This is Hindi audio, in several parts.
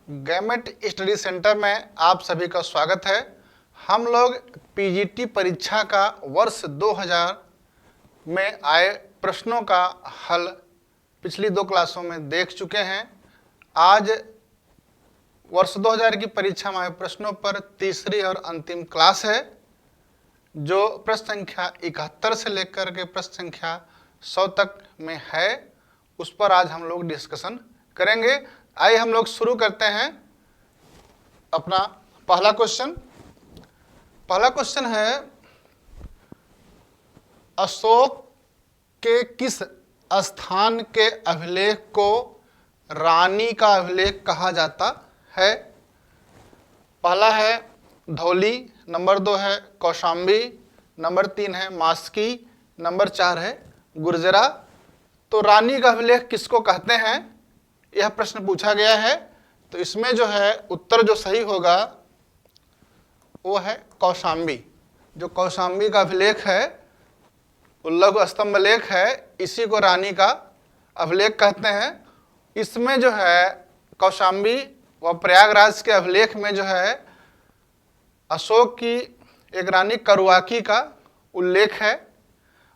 गैमेट स्टडी सेंटर में आप सभी का स्वागत है। हम लोग पीजीटी परीक्षा का वर्ष 2000 में आए प्रश्नों का हल पिछली 2 क्लासों में देख चुके हैं। आज वर्ष 2000 की परीक्षा में आए प्रश्नों पर तीसरी और अंतिम क्लास है, जो प्रश्न संख्या 71 से लेकर के प्रश्न संख्या 100 तक में है। उस पर आज हम लोग डिस्कशन करेंगे। आइए हम लोग शुरू करते हैं अपना पहला क्वेश्चन। पहला क्वेश्चन है, अशोक के किस स्थान के अभिलेख को रानी का अभिलेख कहा जाता है? पहला है धौली, नंबर 2 है कौशाम्बी, नंबर 3 है मास्की, नंबर 4 है गुर्जरा। तो रानी का अभिलेख किसको कहते हैं, यह प्रश्न पूछा गया है। तो इसमें जो है उत्तर जो सही होगा वो है कौशाम्बी। जो कौशाम्बी का अभिलेख है, लघु स्तंभ लेख है, इसी को रानी का अभिलेख कहते हैं। इसमें जो है कौशाम्बी व प्रयागराज के अभिलेख में जो है अशोक की एक रानी करुआकी का उल्लेख है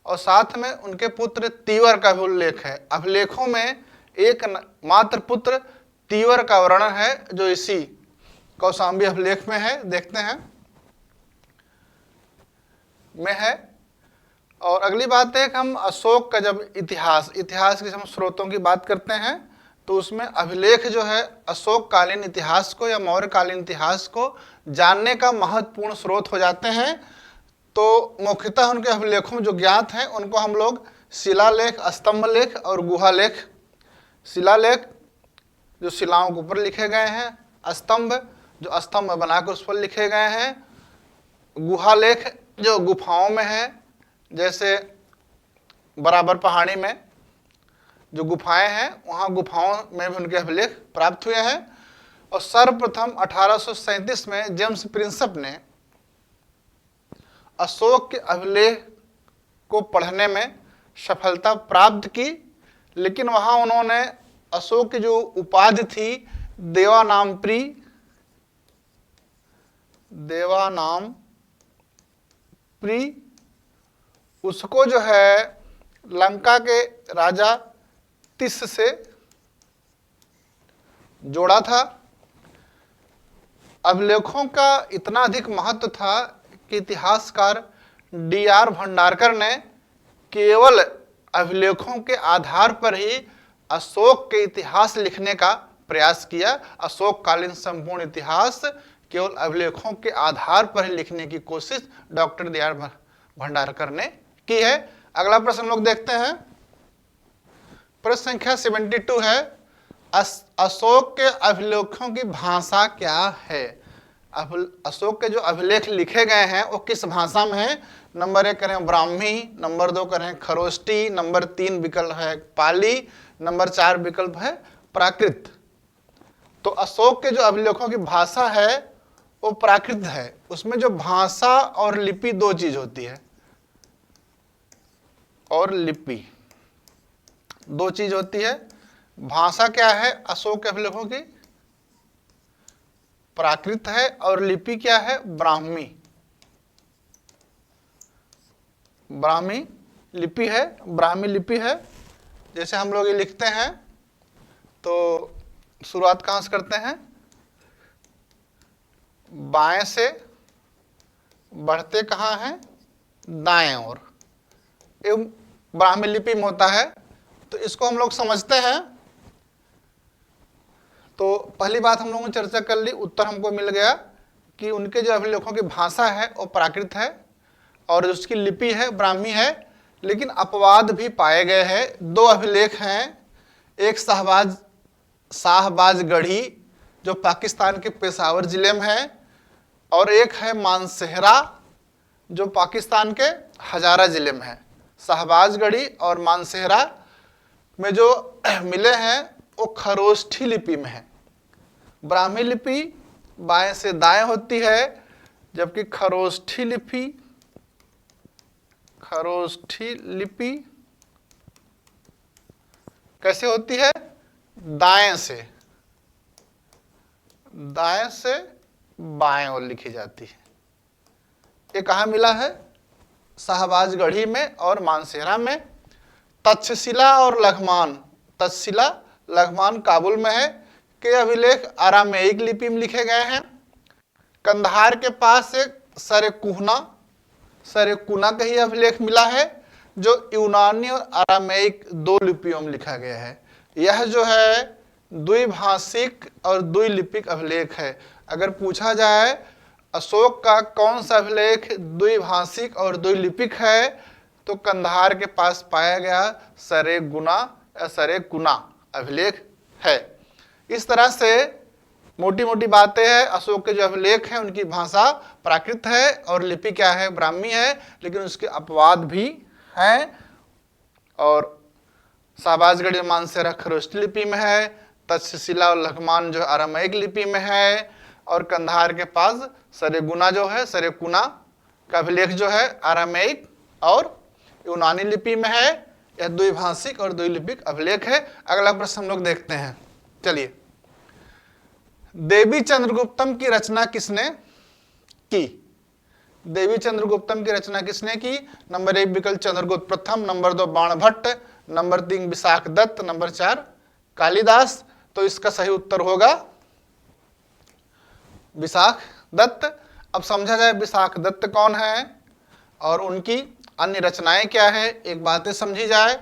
और साथ में उनके पुत्र तीवर का भी उल्लेख है। अभिलेखों में एक मात्र पुत्र तीवर का वर्णन है जो इसी कौशाम्बी अभिलेख में है, देखते हैं में है। और अगली बात है कि हम अशोक का जब इतिहास की हम स्रोतों की बात करते हैं तो उसमें अभिलेख जो है अशोक कालीन इतिहास को या मौर्य कालीन इतिहास को जानने का महत्वपूर्ण स्रोत हो जाते हैं। तो मुख्यतः उनके अभिलेखों जो ज्ञात हैं उनको हम लोग शिलालेख, स्तंभ लेख और गुहा लेख, शिलालेख जो शिलाओं के ऊपर लिखे गए हैं, स्तंभ जो स्तंभ बनाकर उस पर लिखे गए हैं, गुहा लेख जो गुफाओं में है, जैसे बराबर पहाड़ी में जो गुफाएं हैं वहाँ गुफाओं में भी उनके अभिलेख प्राप्त हुए हैं। और सर्वप्रथम 1837 में जेम्स प्रिंसप ने अशोक के अभिलेख को पढ़ने में सफलता प्राप्त की, लेकिन वहाँ उन्होंने अशोक की जो उपाधि थी देवानामप्री, उसको जो है लंका के राजा तिस से जोड़ा था। अभिलेखों का इतना अधिक महत्व था कि इतिहासकार D.R. भंडारकर ने केवल अभिलेखों के आधार पर ही अशोक के इतिहास लिखने का प्रयास किया। अशोक कालीन संपूर्ण इतिहास केवल अभिलेखों के आधार पर ही लिखने की कोशिश डॉक्टर D.R. भंडारकर ने की है। अगला प्रश्न लोग देखते हैं। प्रश्न संख्या 72 है, अशोक के अभिलेखों की भाषा क्या है? अशोक के जो अभिलेख लिखे गए हैं वो किस भाषा में है? नंबर 1 करें ब्राह्मी, नंबर 2 करें खरोष्टी, नंबर 3 विकल्प है पाली, नंबर 4 विकल्प है प्राकृत। तो अशोक के जो अभिलेखों की भाषा है वो प्राकृत है। उसमें जो भाषा और लिपि 2 चीज होती है, और लिपि 2 चीज होती है। भाषा क्या है अशोक के अभिलेखों की? प्राकृत है। और लिपि क्या है? ब्राह्मी लिपि है। ब्राह्मी लिपि है। जैसे हम लोग ये लिखते हैं तो शुरुआत कहाँ से करते हैं? बाएं से बढ़ते कहाँ हैं? दाएं ओर। ये ब्राह्मी लिपि में होता है। तो इसको हम लोग समझते हैं। तो पहली बात हम लोगों ने चर्चा कर ली, उत्तर हमको मिल गया कि उनके जो अभिलेखों की भाषा है वो प्राकृत है और जो उसकी लिपि है ब्राह्मी है। लेकिन अपवाद भी पाए गए हैं। 2 अभिलेख हैं, एक शाहबाजगढ़ी जो पाकिस्तान के पेशावर जिले में है, और एक है मानसेहरा जो पाकिस्तान के हजारा जिले में है। शाहबाजगढ़ी और मानसेहरा में जो मिले हैं वो खरोष्ठी लिपि में है। ब्राह्मी लिपि बाएं से दाएं होती है, जबकि खरोष्ठी लिपि कैसे होती है? दाएं से। दाएं से बाएं ओर लिखी जाती है। ये कहाँ मिला है? शाहबाजगढ़ी में और मानसेरा में। तक्षशिला और लघमान, तक्षशिला लघमान काबुल में है के अभिलेख अरामेइक लिपि में लिखे गए हैं। कंधार के पास एक सरेकुना का ही अभिलेख मिला है जो यूनानी और अरामेइक दो लिपियों में लिखा गया है। यह जो है द्विभाषिक और द्विलिपिक अभिलेख है। अगर पूछा जाए अशोक का कौन सा अभिलेख द्विभाषिक और द्विलिपिक है तो कंधार के पास पाया गया सरेकुना अभिलेख है। इस तरह से मोटी मोटी बातें हैं। अशोक के जो अभिलेख हैं उनकी भाषा प्राकृत है और लिपि क्या है? ब्राह्मी है, लेकिन उसके अपवाद भी हैं। और शाहबाजगढ़ी मानसेरा खरोष्टी लिपि में है, तक्षशिला और लघमान जो अरामेइक लिपि में है, और कंधार के पास सरेकुना का अभिलेख जो है अरामेइक और यूनानी लिपि में है। यह द्विभाषिक और द्विलिपिक अभिलेख है। अगला प्रश्न हम लोग देखते हैं। चलिए, देवी चंद्रगुप्तम की रचना किसने की? देवी चंद्रगुप्तम की रचना किसने की? नंबर 1 विकल्प चंद्रगुप्त प्रथम, number 2 Banabhatta, number 3 Vishakhadatta, number 4 Kalidasa. तो इसका सही उत्तर होगा विशाख दत्त। अब समझा जाए विशाख दत्त कौन है और उनकी अन्य रचनाएं क्या है। एक बातें समझी जाए,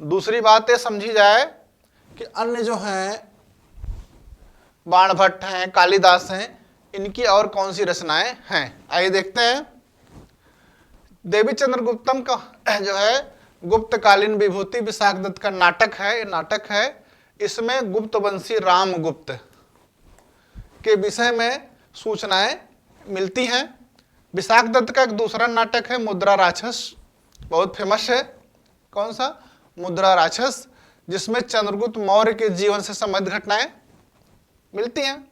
दूसरी बातें समझी जाए कि अन्य जो हैं बाणभट्ट हैं, कालिदास हैं, इनकी और कौन सी रचनाएं हैं। आइए देखते हैं। देवी चंद्रगुप्तम का जो है गुप्तकालीन विभूति विशाख दत्त का नाटक है। ये नाटक है, इसमें गुप्तवंशी रामगुप्त के विषय में सूचनाएं मिलती हैं। विशाख दत्त का एक दूसरा नाटक है मुद्रा राक्षस, बहुत फेमस है। कौन सा? मुद्रा राक्षस, जिसमें चंद्रगुप्त मौर्य के जीवन से संबंधित घटनाएं मिलती हैं।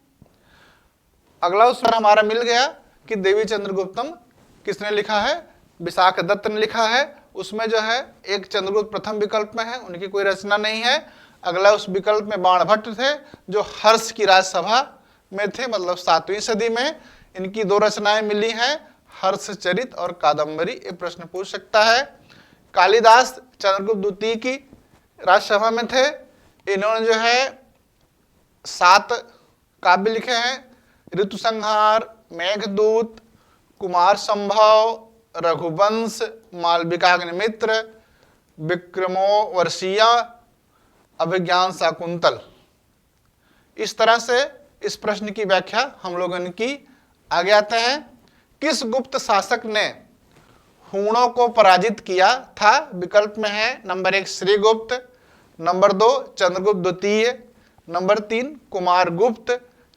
अगला उत्तर हमारा मिल गया कि देवी चंद्रगुप्तम किसने लिखा है? विशाख दत्त ने लिखा है। उसमें जो है एक चंद्रगुप्त प्रथम विकल्प में है, उनकी कोई रचना नहीं है। अगला उस विकल्प में बाणभट्ट थे जो हर्ष की राजसभा में थे, मतलब 7वीं सदी में। इनकी 2 रचनाएं मिली हैं, हर्षचरित और कादम्बरी। ये प्रश्न पूछ सकता है। कालिदास चंद्रगुप्त द्वितीय की राजसभा में थे। इन्होंने जो है 7 काव्य लिखे हैं, ऋतुसंहार, मेघदूत, कुमार संभव, रघुवंश, मालविकाग्निमित्र, विक्रमोर्वशीय, अभिज्ञान शाकुंतल। इस तरह से इस प्रश्न की व्याख्या हम लोग इनकी आगे आते हैं। किस गुप्त शासक ने हूणों को पराजित किया था? विकल्प में है नंबर 1 श्रीगुप्त, नंबर 2 चंद्रगुप्त द्वितीय, नंबर 3 कुमार गुप्त,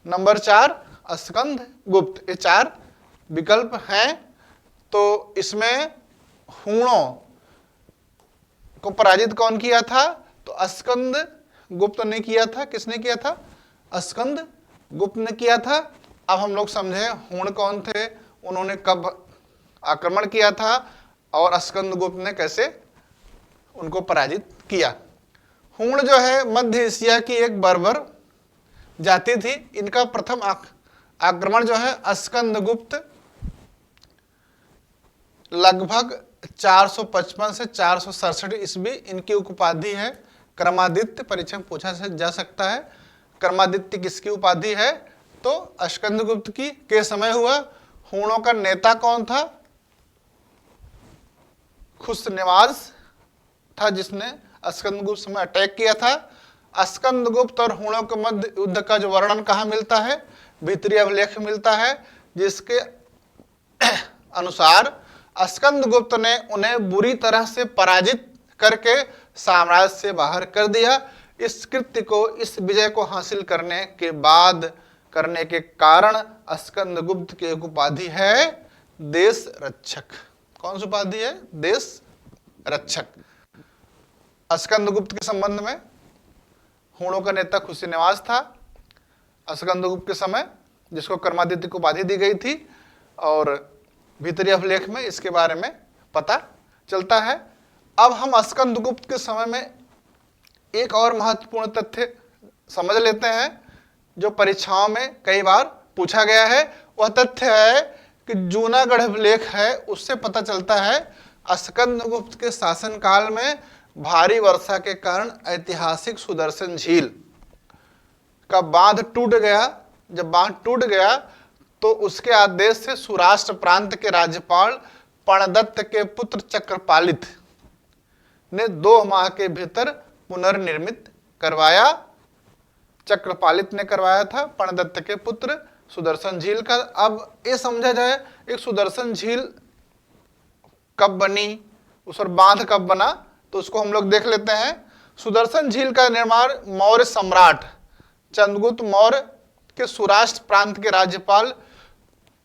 नंबर 4 स्कंद गुप्त। ये 4 विकल्प हैं। तो इसमें हूणों को पराजित कौन किया था? तो स्कंद गुप्त ने किया था। किसने किया था? स्कंद गुप्त ने किया था। अब हम लोग समझे हूण कौन थे, उन्होंने कब आक्रमण किया था और स्कंद गुप्त ने कैसे उनको पराजित किया। हूण जो है मध्य एशिया की एक बर्बर जाति थी। इनका प्रथम आक्रमण जो है स्कंद गुप्त लगभग 455 से 467 ईस्वी। इनकी उपाधि है क्रमादित्य। परीक्षा में पूछा जा सकता है क्रमादित्य किसकी उपाधि है? तो स्कंदगुप्त की के समय हुआ। हूणों का नेता कौन था? खुशनवाज था, जिसने स्कंदगुप्त समय अटैक किया था। स्कंदगुप्त और हूणों के मध्य युद्ध का जो वर्णन कहाँ मिलता है? भीतरी अभिलेख मिलता है, जिसके अनुसार स्कंदगुप्त ने उन्हें बुरी तरह से पराजित करके साम्राज्य से बाहर कर दिया। इस कृत्य को, इस विजय को हासिल करने के कारण स्कंदगुप्त की एक उपाधि है देश रक्षक। कौन सी उपाधि है? देश रक्षक। स्कंदगुप्त के संबंध में हूणों का नेता खुशनवाज था स्कंदगुप्त के समय, जिसको क्रमादित्य की उपाधि दी गई थी, और भीतरी अभिलेख में इसके बारे में पता चलता है। अब हम स्कंदगुप्त के समय में एक और महत्वपूर्ण तथ्य समझ लेते हैं जो परीक्षाओं में कई बार पूछा गया है। वह तथ्य है कि जूनागढ़ अभिलेख है उससे पता चलता है स्कंदगुप्त के शासनकाल में भारी वर्षा के कारण ऐतिहासिक सुदर्शन झील का बांध टूट गया। जब बांध टूट गया तो उसके आदेश से सौराष्ट्र प्रांत के राज्यपाल प्रणदत्त के पुत्र चक्रपालित ने 2 माह के भीतर पुनर्निर्मित करवाया। चक्रपालित ने करवाया था, प्रणदत्त के पुत्र, सुदर्शन झील का। अब ये समझा जाए एक सुदर्शन झील कब बनी, उस पर बांध कब बना, तो उसको हम लोग देख लेते हैं। सुदर्शन झील का निर्माण मौर्य सम्राट चंद्रगुप्त मौर्य के सौराष्ट्र प्रांत के राज्यपाल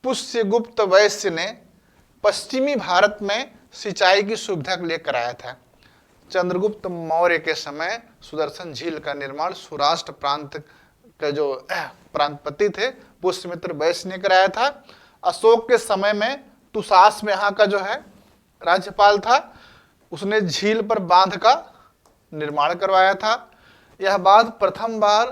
पुष्यगुप्त वैश्य ने पश्चिमी भारत में सिंचाई की सुविधा के लिए कराया था। चंद्रगुप्त मौर्य के समय सुदर्शन झील का निर्माण सौराष्ट्र प्रांत के जो प्रांतपति थे पुष्यमित्र वैश्य ने कराया था। अशोक के समय में तुषास में यहाँ का जो है राज्यपाल था, उसने झील पर बांध का निर्माण करवाया था। यह बांध प्रथम बार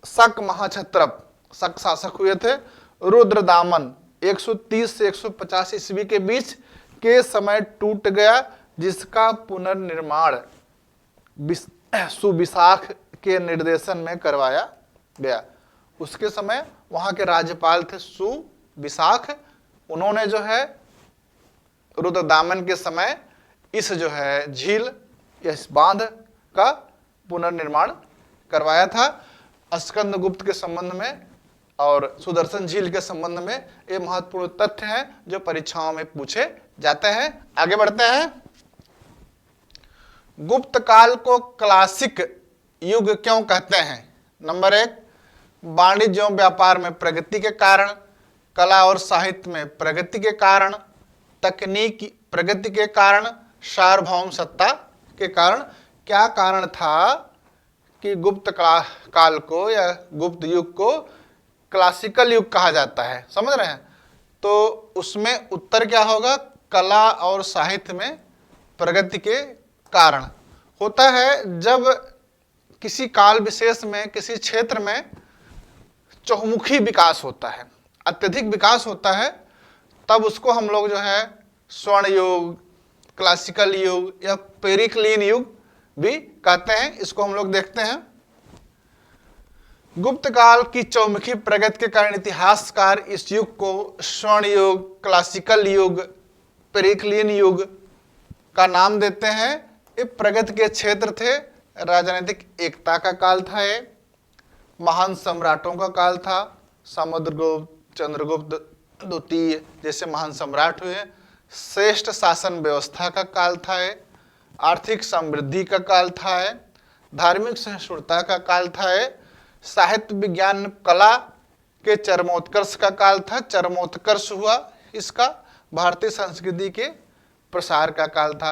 शक महाक्षत्रप, शक शासक हुए थे, रुद्रदामन 130 से 150 ईस्वी के बीच के समय टूट गया, जिसका पुनर्निर्माण सुविशाख के निर्देशन में करवाया गया। उसके समय वहां के राज्यपाल थे सुविशाख, उन्होंने जो है रुद्रदामन के समय इस जो है झील, इस बांध का पुनर्निर्माण करवाया था। स्कंदगुप्त के संबंध में और सुदर्शन झील के संबंध में ये महत्वपूर्ण तथ्य हैं जो परीक्षाओं में पूछे जाते हैं। आगे बढ़ते हैं। गुप्त काल को क्लासिक युग क्यों कहते हैं? नंबर 1, वाणिज्य एवं व्यापार में प्रगति के कारण, कला और साहित्य में प्रगति के कारण, तकनीकी प्रगति के कारण, सार्वभौम सत्ता के कारण। क्या कारण था कि गुप्त काल को या गुप्त युग को क्लासिकल युग कहा जाता है? समझ रहे हैं? तो उसमें उत्तर क्या होगा? कला और साहित्य में प्रगति के कारण। होता है जब किसी काल विशेष में, किसी क्षेत्र में चहुमुखी विकास होता है, अत्यधिक विकास होता है, तब उसको हम लोग जो है स्वर्ण युग, क्लासिकल युग या पेरिक्लीन युग भी कहते हैं। इसको हम लोग देखते हैं। गुप्त काल की चौमुखी प्रगति के कारण इतिहासकार इस युग को स्वर्ण युग, क्लासिकल युग, पेरिक्लीन युग का नाम देते हैं। ये प्रगति के क्षेत्र थे। राजनीतिक एकता का काल था, ये महान सम्राटों का काल था। समुद्रगुप्त, चंद्रगुप्त द्वितीय जैसे महान सम्राट हुए। श्रेष्ठ शासन व्यवस्था का काल था ये। आर्थिक समृद्धि का काल था ये। धार्मिक सहिष्णुता का काल था ये। साहित्य विज्ञान कला के चरमोत्कर्ष का काल था, चरमोत्कर्ष हुआ इसका। भारतीय संस्कृति के प्रसार का काल था।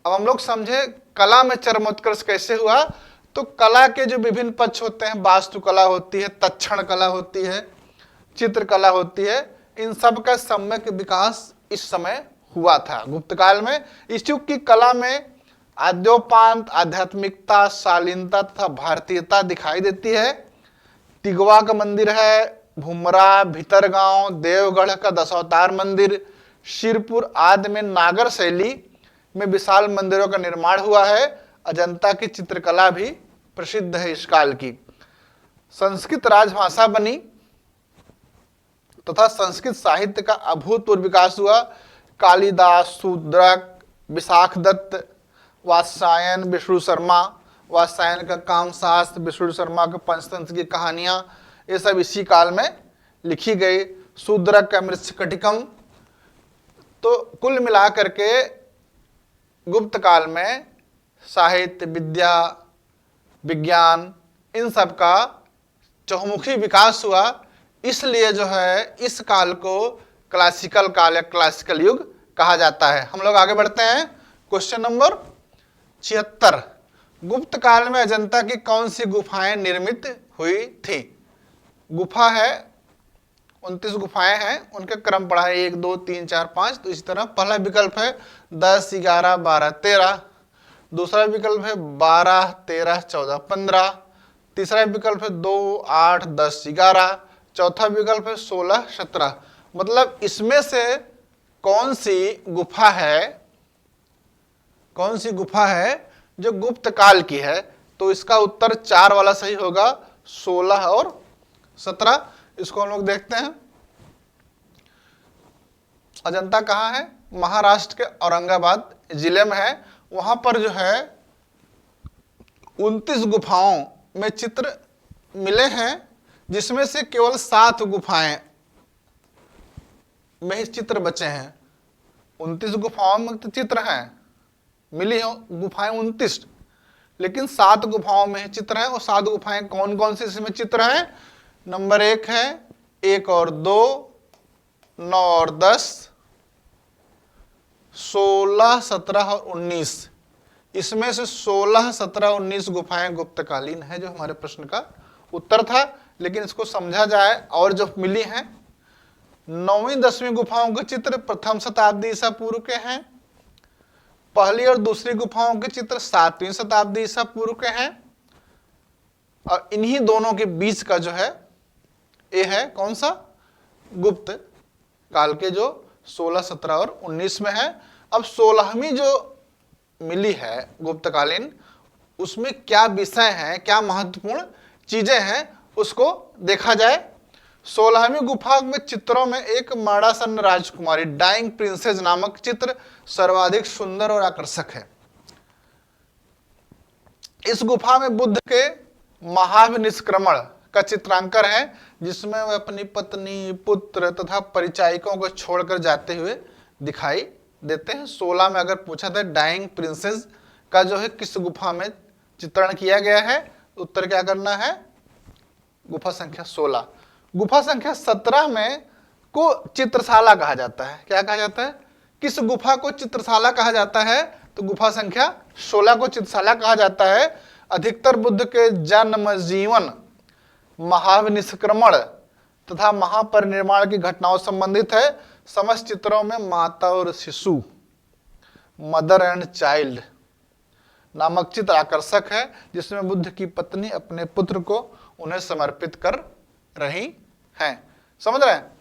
अब हम लोग समझे कला में चरमोत्कर्ष कैसे हुआ। तो कला के जो विभिन्न पक्ष होते हैं, वास्तुकला होती है, तक्षण कला होती है, चित्रकला होती है, इन सब का सम्यक विकास इस समय हुआ था गुप्त काल में। इस युग की कला में आद्योपांत, आध्यात्मिकता, शालीनता तथा भारतीयता दिखाई देती है। तिगवा का मंदिर है, भुमरा, भीतरगांव, देवगढ़ का दशावतार मंदिर, शिरपुर आदि में नागर शैली में विशाल मंदिरों का निर्माण हुआ है। अजंता की चित्रकला भी प्रसिद्ध है इस काल की। संस्कृत राजभाषा बनी तथा संस्कृत साहित्य का अभूतपूर्व विकास हुआ। कालिदास, शूद्रक, विशाखदत्त, वात्स्यायन, विष्णु शर्मा, वात्स्यायन का कामशास्त्र, विष्णु शर्मा का पंचतंत्र की कहानियां, ये सब इसी काल में लिखी गई। शूद्रक का मृच्छकटिकम। तो कुल मिलाकर के गुप्त काल में साहित्य, विद्या, विज्ञान, इन सब का चहुमुखी विकास हुआ। इसलिए जो है इस काल को क्लासिकल काल या क्लासिकल युग कहा जाता है। हम लोग आगे बढ़ते हैं। Question number 76। गुप्त काल में अजंता की कौन सी गुफाएं निर्मित हुई थी? गुफा है 29 गुफाएं हैं, उनका क्रम पढ़ा है 1 2 3 4 5। तो इसी तरह पहला विकल्प है 10 11 12 13, दूसरा विकल्प है 12 13 14 15, तीसरा विकल्प है 2, 8, 10, 11। चौथा विकल्प है 16, 17। मतलब इसमें से कौन सी गुफा है जो गुप्त काल की है? तो इसका उत्तर 4 वाला सही होगा, 16 और 17। इसको हम लोग देखते हैं। अजंता कहाँ है? महाराष्ट्र के औरंगाबाद जिले में है। वहां पर जो है 29 गुफाओं में चित्र मिले हैं, जिसमें से केवल 7 गुफाएं में ही चित्र बचे हैं। 29 गुफाओं में तो चित्र हैं, मिली हो गुफाएं 29, लेकिन 7 गुफाओं में चित्र हैं। और 7 गुफाएं कौन कौन सी इसमें चित्र हैं? नंबर 1 है 1 और 2, 9 और 10, 16, 17 और 19। इसमें से 16, 17, 19 गुफाएं गुप्तकालीन है, जो हमारे प्रश्न का उत्तर था। लेकिन इसको समझा जाए, और जो मिली हैं 9वीं 10वीं गुफाओं के चित्र प्रथम शताब्दी ईसा पूर्व के हैं। पहली और दूसरी गुफाओं के चित्र 7वीं शताब्दी ईसा पूर्व के हैं। और इन्हीं दोनों के बीच का जो है ये है कौन सा? गुप्त काल के, जो 16, 17 और 19 में है। अब 16वीं जो मिली है गुप्तकालीन, उसमें क्या विषय है, क्या महत्वपूर्ण चीजें हैं, उसको देखा जाए। 16वीं गुफा में चित्रों में एक मरणासन्न राजकुमारी, डाइंग प्रिंसेस नामक चित्र सर्वाधिक सुंदर और आकर्षक है। इस गुफा में बुद्ध के महाविनिष्क्रमण का चित्रांकन है, जिसमें वह अपनी पत्नी, पुत्र तथा परिचायिकों को छोड़कर जाते हुए दिखाई देते हैं। 16 में अगर पूछा था डाइंग प्रिंसेस का जो है किस गुफा में चित्रण किया गया है, उत्तर क्या करना है? गुफा संख्या 16। गुफा संख्या 17 में को चित्रशाला कहा जाता है। क्या कहा जाता है? किस गुफा को चित्रशाला कहा जाता है? तो गुफा संख्या 16 को चित्रशाला कहा जाता है। अधिकतर बुद्ध के जन्म, जीवन, महाविनिष्क्रमण तथा महापरिनिर्वाण की घटनाओं संबंधित है। समस्त चित्रों में माता और शिशु, मदर एंड चाइल्ड नामक चित्र आकर्षक है, जिसमें बुद्ध की पत्नी अपने पुत्र को उन्हें समर्पित कर रही हैं। समझ रहे हैं?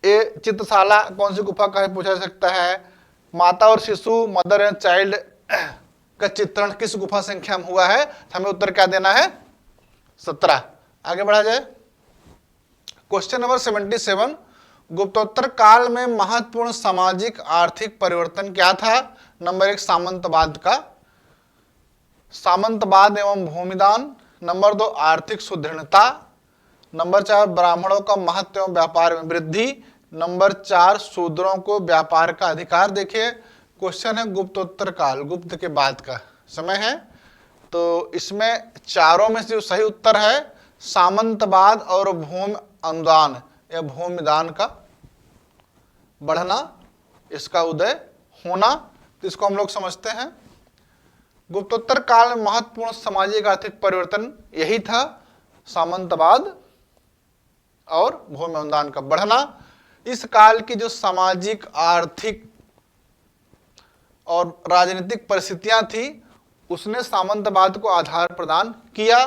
ये चित्रशाला कौन सी गुफा का है पूछा जा सकता है। माता और शिशु, मदर एंड चाइल्ड का चित्रण किस गुफा संख्या में हुआ है? हमें उत्तर क्या देना है? 17। आगे बढ़ा जाए। क्वेश्चन नंबर 77, गुप्तोत्तर काल में महत्वपूर्ण सामाजिक आर्थिक परिवर्तन क्या था? नंबर 1 सामंतवाद का, सामंतवाद एवं भूमिदान। नंबर 2 आर्थिक सुदृढ़ता। नंबर 4 ब्राह्मणों का महत्व एवं व्यापार में वृद्धि। नंबर 4 शूद्रों को व्यापार का अधिकार। देखिए क्वेश्चन है गुप्तोत्तर काल, गुप्त के बाद का समय है, तो इसमें चारों में से जो सही उत्तर है सामंतवाद और भूमि अनुदान या भूमिदान का बढ़ना, इसका उदय होना। तो इसको हम लोग समझते हैं गुप्तोत्तर काल में महत्वपूर्ण सामाजिक आर्थिक परिवर्तन यही था, सामंतवाद और भूमि अनुदान का बढ़ना। इस काल की जो सामाजिक, आर्थिक और राजनीतिक परिस्थितियां थी, उसने सामंतवाद को आधार प्रदान किया।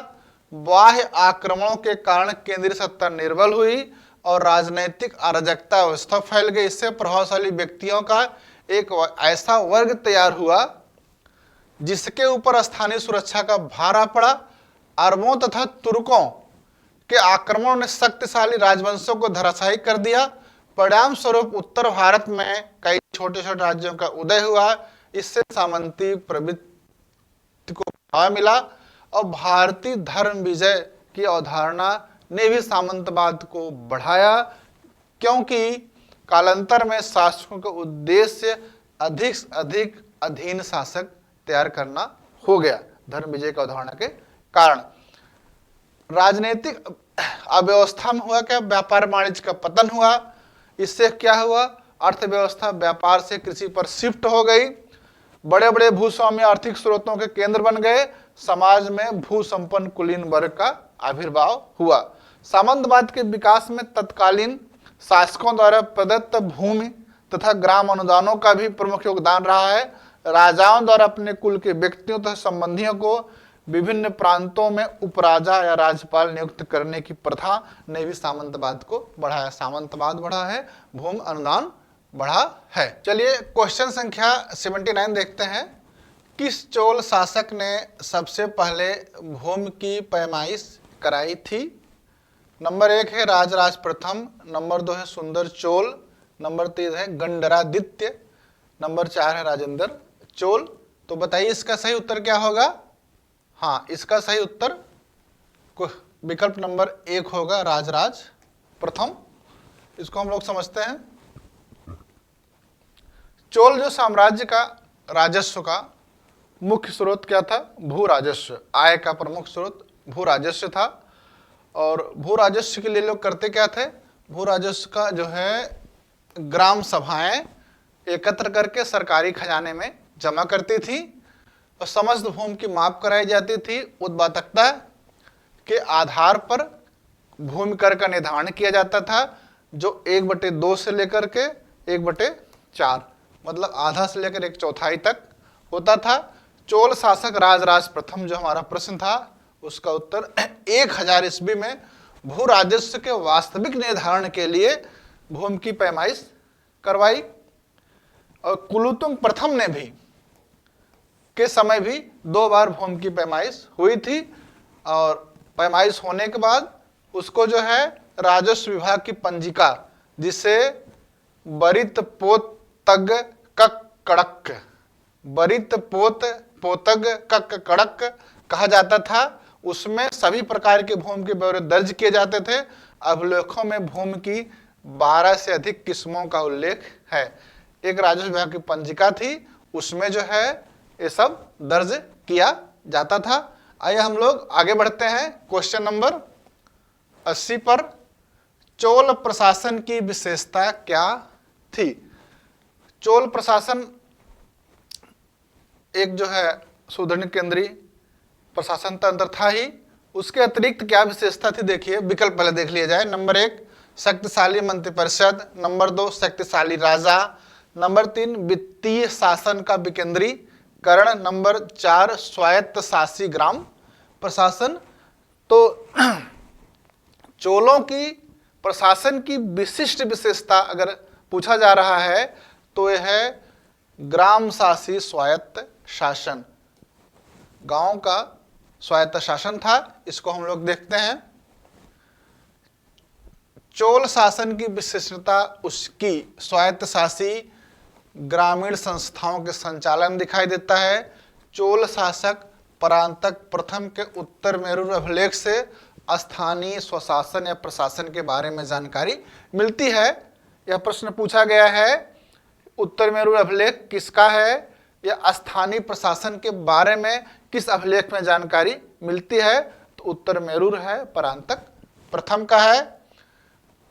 बाह्य आक्रमणों के कारण केंद्रीय सत्ता निर्बल हुई और राजनीतिक अराजकता व्यवस्था फैल गई। इससे प्रभावशाली व्यक्तियों का एक ऐसा वर्ग तैयार हुआ जिसके ऊपर स्थानीय सुरक्षा का भार पड़ा। अरबों तथा तुर्कों के आक्रमणों ने शक्तिशाली राजवंशों को धराशायी कर दिया। परिणाम स्वरूप उत्तर भारत में कई छोटे छोटे राज्यों का उदय हुआ। इससे सामंती प्रवृत्ति को बढ़ावा मिला और भारतीय धर्म विजय की अवधारणा ने भी सामंतवाद को बढ़ाया, क्योंकि कालांतर में शासकों का उद्देश्य अधिक से अधिक अधीन शासक तैयार करना हो गया धर्म विजय की अवधारणा के कारण। राजनीतिक अव्यवस्था में हुआ क्या? व्यापार वाणिज्य का पतन हुआ। इससे क्या हुआ? अर्थव्यवस्था व्यापार से कृषि पर शिफ्ट हो गई। बड़े बड़े भूस्वामी आर्थिक स्रोतों के केंद्र बन गए। समाज में भू संपन्न कुलीन वर्ग का आविर्भाव हुआ। सामंतवाद के विकास में तत्कालीन शासकों द्वारा प्रदत्त भूमि तथा ग्राम अनुदानों का भी प्रमुख योगदान रहा है। राजाओं द्वारा अपने कुल के व्यक्तियों तथा संबंधियों को विभिन्न प्रांतों में उपराजा या राज्यपाल नियुक्त करने की प्रथा ने भी सामंतवाद को बढ़ाया। सामंतवाद बढ़ा है, भूमि अनुदान बढ़ा है। चलिए क्वेश्चन संख्या 79 देखते हैं। किस चोल शासक ने सबसे पहले भूमि की पैमाइश कराई थी? नंबर 1 है राजराज प्रथम, नंबर 2 है सुंदर चोल, नंबर 3 है गंडरादित्य, नंबर 4 है राजेंद्र चोल। तो बताइए इसका सही उत्तर क्या होगा? हाँ, इसका सही उत्तर विकल्प नंबर 1 होगा, राजराज प्रथम। इसको हम लोग समझते हैं। चोल जो साम्राज्य का राजस्व का मुख्य स्रोत क्या था? भू राजस्व। आय का प्रमुख स्रोत भू राजस्व था। और भू राजस्व के लिए लोग करते क्या थे? भू राजस्व का जो है ग्राम सभाएं एकत्र करके सरकारी खजाने में जमा करती थी और समस्त भूमि की माप कराई जाती थी। उत्पादकता के आधार पर भूमि कर का निर्धारण किया जाता था, जो 1/2 से लेकर के 1/4, मतलब आधा से लेकर 1/4 तक होता था। चोल शासक राजराज प्रथम जो हमारा प्रश्न था, उसका उत्तर 1000 ईस्वी में भू राजस्व के वास्तविक निर्धारण के लिए भूमि की पैमाइश करवाई। और कुलोत्तुंग प्रथम ने भी के समय भी 2 बार भूमि की पैमाइश हुई थी। और पैमाइश होने के बाद उसको जो है राजस्व विभाग की पंजिका, जिसे बरित पोत तग कक कड़क, बरित पोत पोतग कक कड़क कहा जाता था, उसमें सभी प्रकार के भूमि के ब्यौरे दर्ज किए जाते थे। अभिलेखों में भूमि की 12 से अधिक किस्मों का उल्लेख है। एक राजस्व विभाग की पंजिका थी, उसमें जो है ये सब दर्ज किया जाता था। आइए हम लोग आगे बढ़ते हैं क्वेश्चन नंबर 80 पर। चोल प्रशासन की विशेषता क्या थी? चोल प्रशासन एक जो है सुदृढ़ केंद्रीय प्रशासन तंत्र था ही, उसके अतिरिक्त क्या विशेषता थी? देखिए विकल्प पहले देख लिया जाए। नंबर 1 शक्तिशाली मंत्रिपरिषद, नंबर 2 शक्तिशाली राजा, नंबर 3 वित्तीय शासन का विकेंद्रीकरण, नंबर 4 स्वायत्त शासी ग्राम प्रशासन। तो चोलों की प्रशासन की विशिष्ट विशेषता अगर पूछा जा रहा है तो यह है ग्राम शासी स्वायत्त शासन। गांव का स्वायत्त शासन था। इसको हम लोग देखते हैं। चोल शासन की विशिष्टता उसकी स्वायत्त शासी ग्रामीण संस्थाओं के संचालन दिखाई देता है। चोल शासक परांतक प्रथम के उत्तर मेरू अभिलेख से स्थानीय स्वशासन या प्रशासन के बारे में जानकारी मिलती है। यह प्रश्न पूछा गया है, उत्तर मेरू अभिलेख किसका है या स्थानीय प्रशासन के बारे में किस अभिलेख में जानकारी मिलती है? तो उत्तर मेरूर है, परांतक प्रथम का है।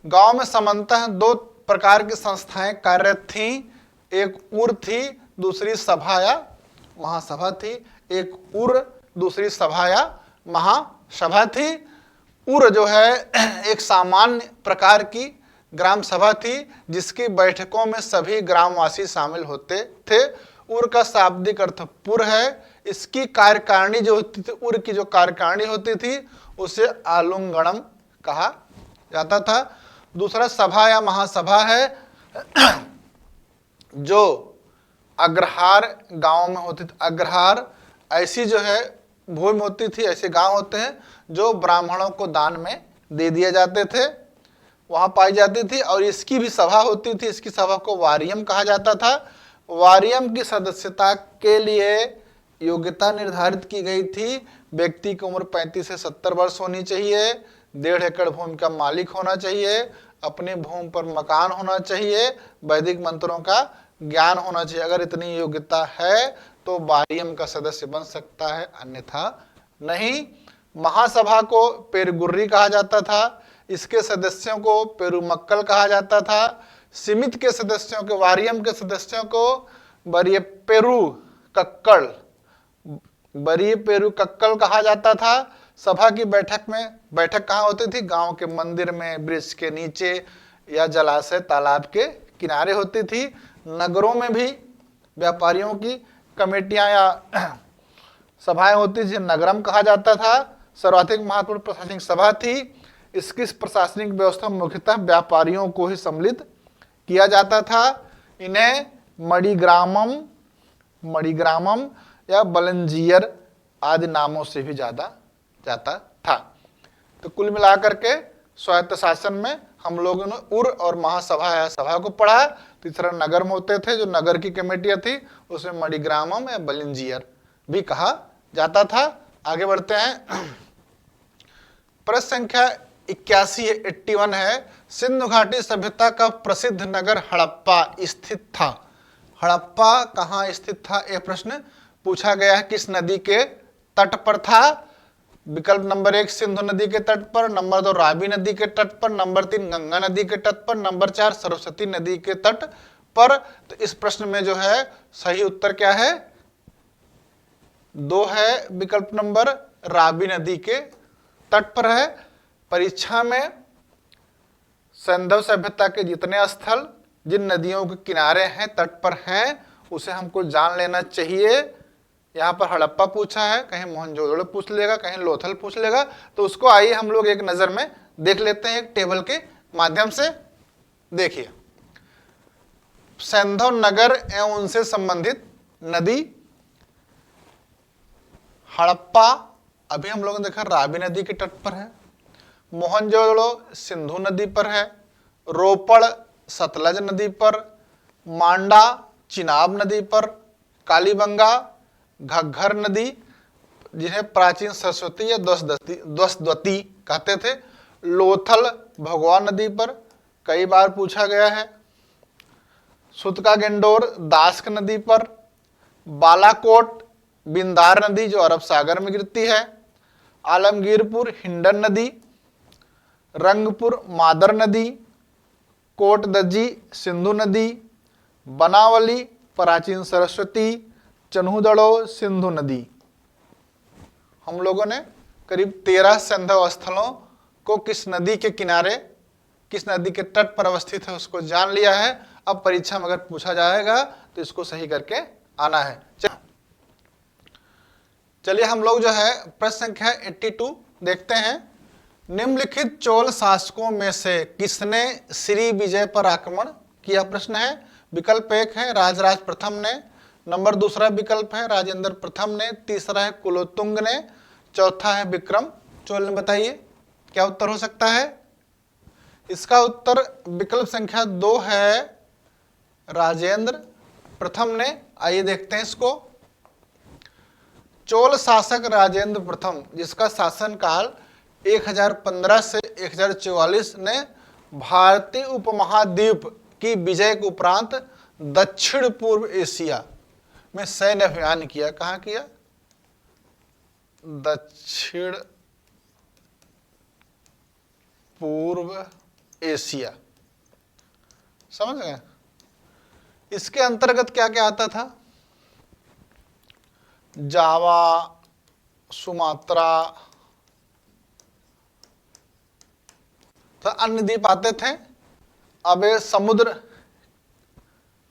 गांव में सामान्यतः 2 प्रकार की संस्थाएं कार्यरत थीं। एक उर थी, दूसरी सभा या महासभा थी। एक उर, दूसरी सभा या महासभा थी। उर जो है एक सामान्य प्रकार की ग्राम सभा थी, जिसकी बैठकों में सभी ग्रामवासी शामिल होते थे। उर का शाब्दिक अर्थ पुर है। इसकी कार्यकारिणी जो होती थी, उर की जो कार्यकारिणी होती थी, उसे आलुंगणम कहा जाता था। दूसरा सभा या महासभा है, जो अग्रहार गांव में होती थी। अग्रहार ऐसी जो है भूमि होती थी, ऐसे गांव होते हैं जो ब्राह्मणों को दान में दे दिए जाते थे, वहां पाई जाती थी। और इसकी भी सभा होती थी। इसकी सभा को वारियम कहा जाता था। वारियम की सदस्यता के लिए योग्यता निर्धारित की गई थी। व्यक्ति की उम्र 35 से 70 वर्ष होनी चाहिए, 1.5 एकड़ भूमि का मालिक होना चाहिए, अपनी भूमि पर मकान होना चाहिए, वैदिक मंत्रों का ज्ञान होना चाहिए। अगर इतनी योग्यता है तो वारियम का सदस्य बन सकता है, अन्यथा नहीं। महासभा को पेरगुर्री कहा जाता था। इसके सदस्यों को पेरुमक्कल कहा जाता था। सीमित के सदस्यों के, वारियम के सदस्यों को बरिय पेरू कक्कड़, बरिय पेरू कक्कल कहा जाता था। सभा की बैठक कहाँ होती थी? गांव के मंदिर में, वृक्ष के नीचे या जलाशय तालाब के किनारे होती थी। नगरों में भी व्यापारियों की कमेटियां या सभाएं होती थी, नगरम कहा जाता था, सर्वाधिक महत्वपूर्ण प्रशासनिक सभा थी। इसकी प्रशासनिक व्यवस्था मुख्यतः व्यापारियों को ही सम्मिलित किया जाता था। इन्हें मणिग्रामम या बलंजियर आदि नामों से भी जाना जाता था। तो कुल मिलाकर के स्वायत्त शासन में हम लोगों ने उर और महासभा या सभा को पढ़ा। तीसरा नगर में होते थे, जो नगर की कमेटियां थी उसमें मणिग्रामम या बलिंजियर भी कहा जाता था। आगे बढ़ते हैं। प्रश्न संख्या 81 है। सिंधु घाटी सभ्यता का प्रसिद्ध नगर हड़प्पा स्थित था। हड़प्पा कहाँ स्थित था, यह प्रश्न पूछा गया है। किस नदी के तट पर था? विकल्प नंबर 1 सिंधु नदी के तट पर, नंबर 2 रावी नदी के तट पर, नंबर 3 गंगा नदी के तट पर, नंबर 4 सरस्वती नदी के तट पर। तो इस प्रश्न में जो है सही उत्तर क्या है? 2 है विकल्प नंबर रावी नदी के तट पर है। परीक्षा में सिंधु सभ्यता के जितने स्थल जिन नदियों के किनारे हैं, तट पर हैं, उसे हमको जान लेना चाहिए। यहाँ पर हड़प्पा पूछा है, कहीं मोहनजोदड़ो पूछ लेगा, कहीं लोथल पूछ लेगा। तो उसको आइए हम लोग एक नजर में देख लेते हैं, एक टेबल के माध्यम से। देखिए, सिंधु नगर एवं उनसे संबंधित नदी हड़प्पा अभी हम लोगों ने देखा रावी नदी के तट पर है, मोहनजोदड़ो सिंधु नदी पर है, रोपड़ सतलज नदी पर, मांडा चिनाब नदी पर, कालीबंगा घग्घर नदी जिन्हें प्राचीन सरस्वती या द्वसद्वती कहते थे, लोथल भगवा नदी पर कई बार पूछा गया है, सुतका गेंडोर दास्क नदी पर, बालाकोट बिंदार नदी जो अरब सागर में गिरती है, आलमगीरपुर हिंडन नदी, रंगपुर मादर नदी, कोटदज्जी सिंधु नदी, बनावली प्राचीन सरस्वती, चन्हूदड़ो सिंधु नदी। हम लोगों ने करीब 13 सिंधु स्थलों को किस नदी के किनारे, किस नदी के तट पर अवस्थित है उसको जान लिया है। अब परीक्षा में अगर पूछा जाएगा तो इसको सही करके आना है। चलिए हम लोग जो है प्रश्न संख्या 82 देखते हैं। निम्नलिखित चोल शासकों में से किसने श्री विजय पर आक्रमण किया? प्रश्न है। विकल्प 1 है राजराज प्रथम ने, नंबर 2 विकल्प है राजेंद्र प्रथम ने, तीसरा है कुलोत्तुंग ने, चौथा है विक्रम चोल ने। बताइए क्या उत्तर हो सकता है? इसका उत्तर विकल्प संख्या 2 है राजेंद्र प्रथम ने। आइए देखते हैं इसको। चोल शासक राजेंद्र प्रथम, जिसका शासनकाल 1015 से 1044 ने भारतीय उपमहाद्वीप की विजय के उपरांत दक्षिण पूर्व एशिया में सैन्य अभियान किया। कहाँ किया? दक्षिण पूर्व एशिया। समझ गए? इसके अंतर्गत क्या क्या आता था? जावा, सुमात्रा, तो अन्य द्वीप आते थे। अब ये समुद्र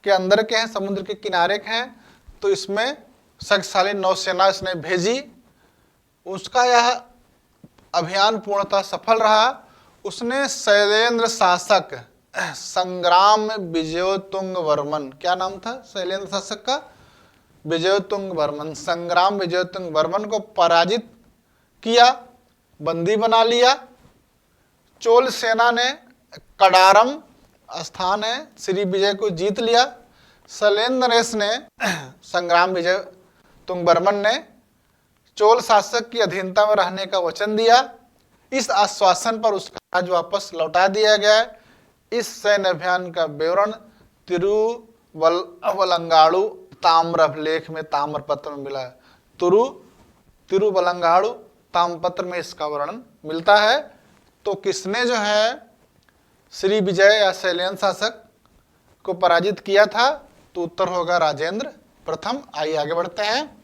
के अंदर के हैं, समुद्र के किनारे के हैं, तो इसमें शक्तिशाली नौसेना इसने भेजी। उसका यह अभियान पूर्णतः सफल रहा। उसने शैलेंद्र शासक संग्राम विजयोत्तुंग वर्मन, क्या नाम था शैलेंद्र शासक का? विजयोत्तुंग वर्मन, संग्राम विजयोत्तुंग वर्मन को पराजित किया, बंदी बना लिया। चोल सेना ने कडारम स्थान है श्री विजय को जीत लिया। शैलेंद्र ने संग्राम विजय तुंगबर्मन ने चोल शासक की अधीनता में रहने का वचन दिया। इस आश्वासन पर उसका राज्य वापस लौटा दिया गया। इस सैन्य अभियान का विवरण तिरुवलंगाड़ू ताम्रलेख में ताम्रपत्र में मिला है। तिरुवलंगाड़ू ताम्रपत्र में इसका वर्णन मिलता है। तो किसने जो है श्री विजय या शैलेंद्र शासक को पराजित किया था? तो उत्तर होगा राजेंद्र प्रथम। आइए आगे बढ़ते हैं।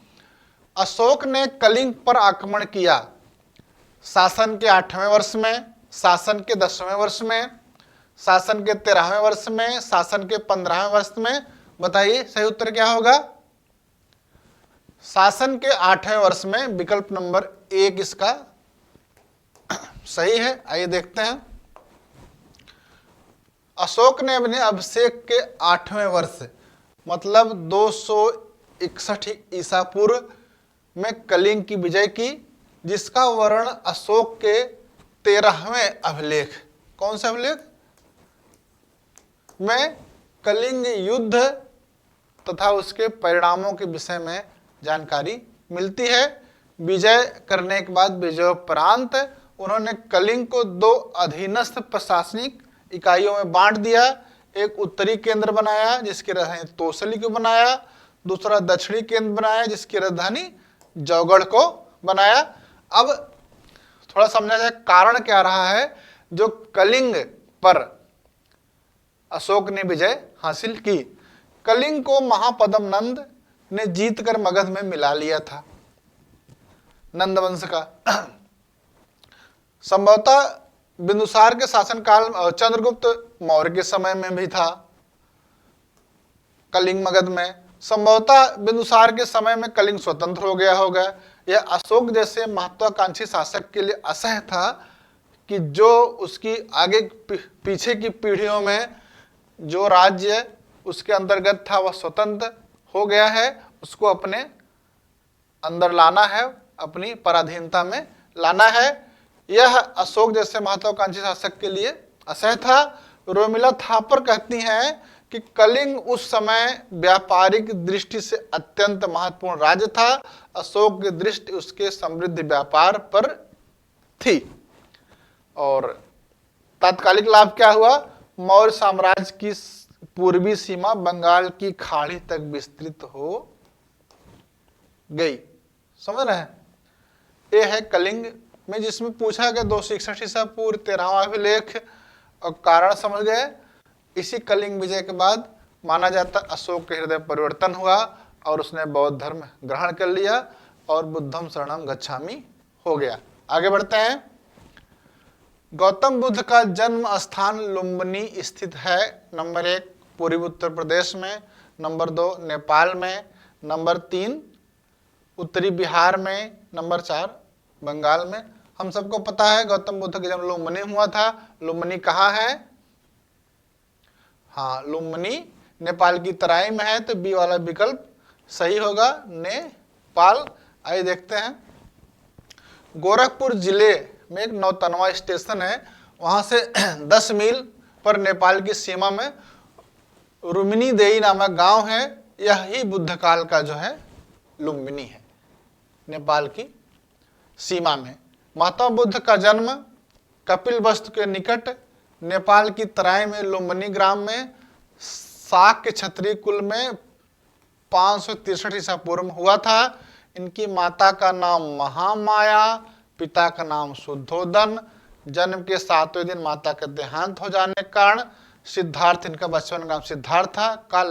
अशोक ने कलिंग पर आक्रमण किया शासन के 8वें वर्ष में, शासन के 10वें वर्ष में, शासन के 13वें वर्ष में, शासन के 15वें वर्ष में। बताइए सही उत्तर क्या होगा? शासन के 8वें वर्ष में विकल्प नंबर 1 इसका सही है। आइए देखते हैं। अशोक ने अपने अभिषेक के 8वें वर्ष मतलब 261 ईसा पूर्व में कलिंग की विजय की, जिसका वर्णन अशोक के 13वें अभिलेख, कौन सा अभिलेख में कलिंग युद्ध तथा उसके परिणामों के विषय में जानकारी मिलती है। विजय करने के बाद विजयोपरांत उन्होंने कलिंग को 2 अधीनस्थ प्रशासनिक इकाइयों में बांट दिया। एक उत्तरी केंद्र बनाया जिसकी राजधानी तोसली को बनाया, दूसरा दक्षिणी केंद्र बनाया जिसकी राजधानी जौगढ़ को बनाया। अब थोड़ा समझा जाए कारण क्या रहा है जो कलिंग पर अशोक ने विजय हासिल की। कलिंग को महापद्म नंद ने जीतकर मगध में मिला लिया था, नंद वंश का। संभवतः बिंदुसार के शासनकाल चंद्रगुप्त मौर्य के समय में भी था कलिंग मगध में। संभवतः बिंदुसार के समय में कलिंग स्वतंत्र हो गया होगा। यह अशोक जैसे महत्वाकांक्षी शासक के लिए असह्य था कि जो उसकी आगे पीछे की पीढ़ियों में जो राज्य उसके अंतर्गत था वह स्वतंत्र हो गया है, उसको अपने अंदर लाना है, अपनी पराधीनता में लाना है। यह अशोक जैसे महत्वाकांक्षी शासक के लिए असह्य था। रोमिला थापर कहती हैं कि कलिंग उस समय व्यापारिक दृष्टि से अत्यंत महत्वपूर्ण राज्य था। अशोक की दृष्टि उसके समृद्ध व्यापार पर थी। और तात्कालिक लाभ क्या हुआ? मौर्य साम्राज्य की पूर्वी सीमा बंगाल की खाड़ी तक विस्तृत हो गई। समझ रहे हैं? ये है कलिंग में जिसमें पूछा गया 261 ईसा पूर्व 13वां अभिलेख, और कारण समझ गए। इसी कलिंग विजय के बाद माना जाता अशोक के हृदय परिवर्तन हुआ और उसने बौद्ध धर्म ग्रहण कर लिया और बुद्धम शरणम गच्छामि हो गया। आगे बढ़ते हैं। गौतम बुद्ध का जन्म स्थान लुम्बिनी स्थित है। नंबर 1 पूर्वी उत्तर प्रदेश में, नंबर 2 नेपाल में, नंबर 3 उत्तरी बिहार में, नंबर 4 बंगाल में। हम सबको पता है गौतम बुद्ध का जन्म लुम्बिनी हुआ था। लुम्बिनी कहाँ है? हाँ, लुम्बिनी नेपाल की तराई में है, तो बी वाला विकल्प सही होगा, नेपाल। आइए देखते हैं। गोरखपुर जिले में एक नौतनवा स्टेशन है, वहां से 10 मील पर नेपाल की सीमा में रुमिनी देई नामक गांव है। यही बुद्ध काल का जो है लुम्बिनी है, नेपाल की सीमा में। महात्मा बुद्ध का जन्म कपिलवस्तु के निकट नेपाल की तराई में लुम्बिनी ग्राम में शाक्य क्षत्रिय कुल में 563 ईसा पूर्व हुआ था। इनकी माता का नाम महामाया, पिता का नाम शुद्धोदन। जन्म के 7वें दिन माता का देहांत हो जाने के कारण सिद्धार्थ, इनका बचपन नाम सिद्धार्थ था, का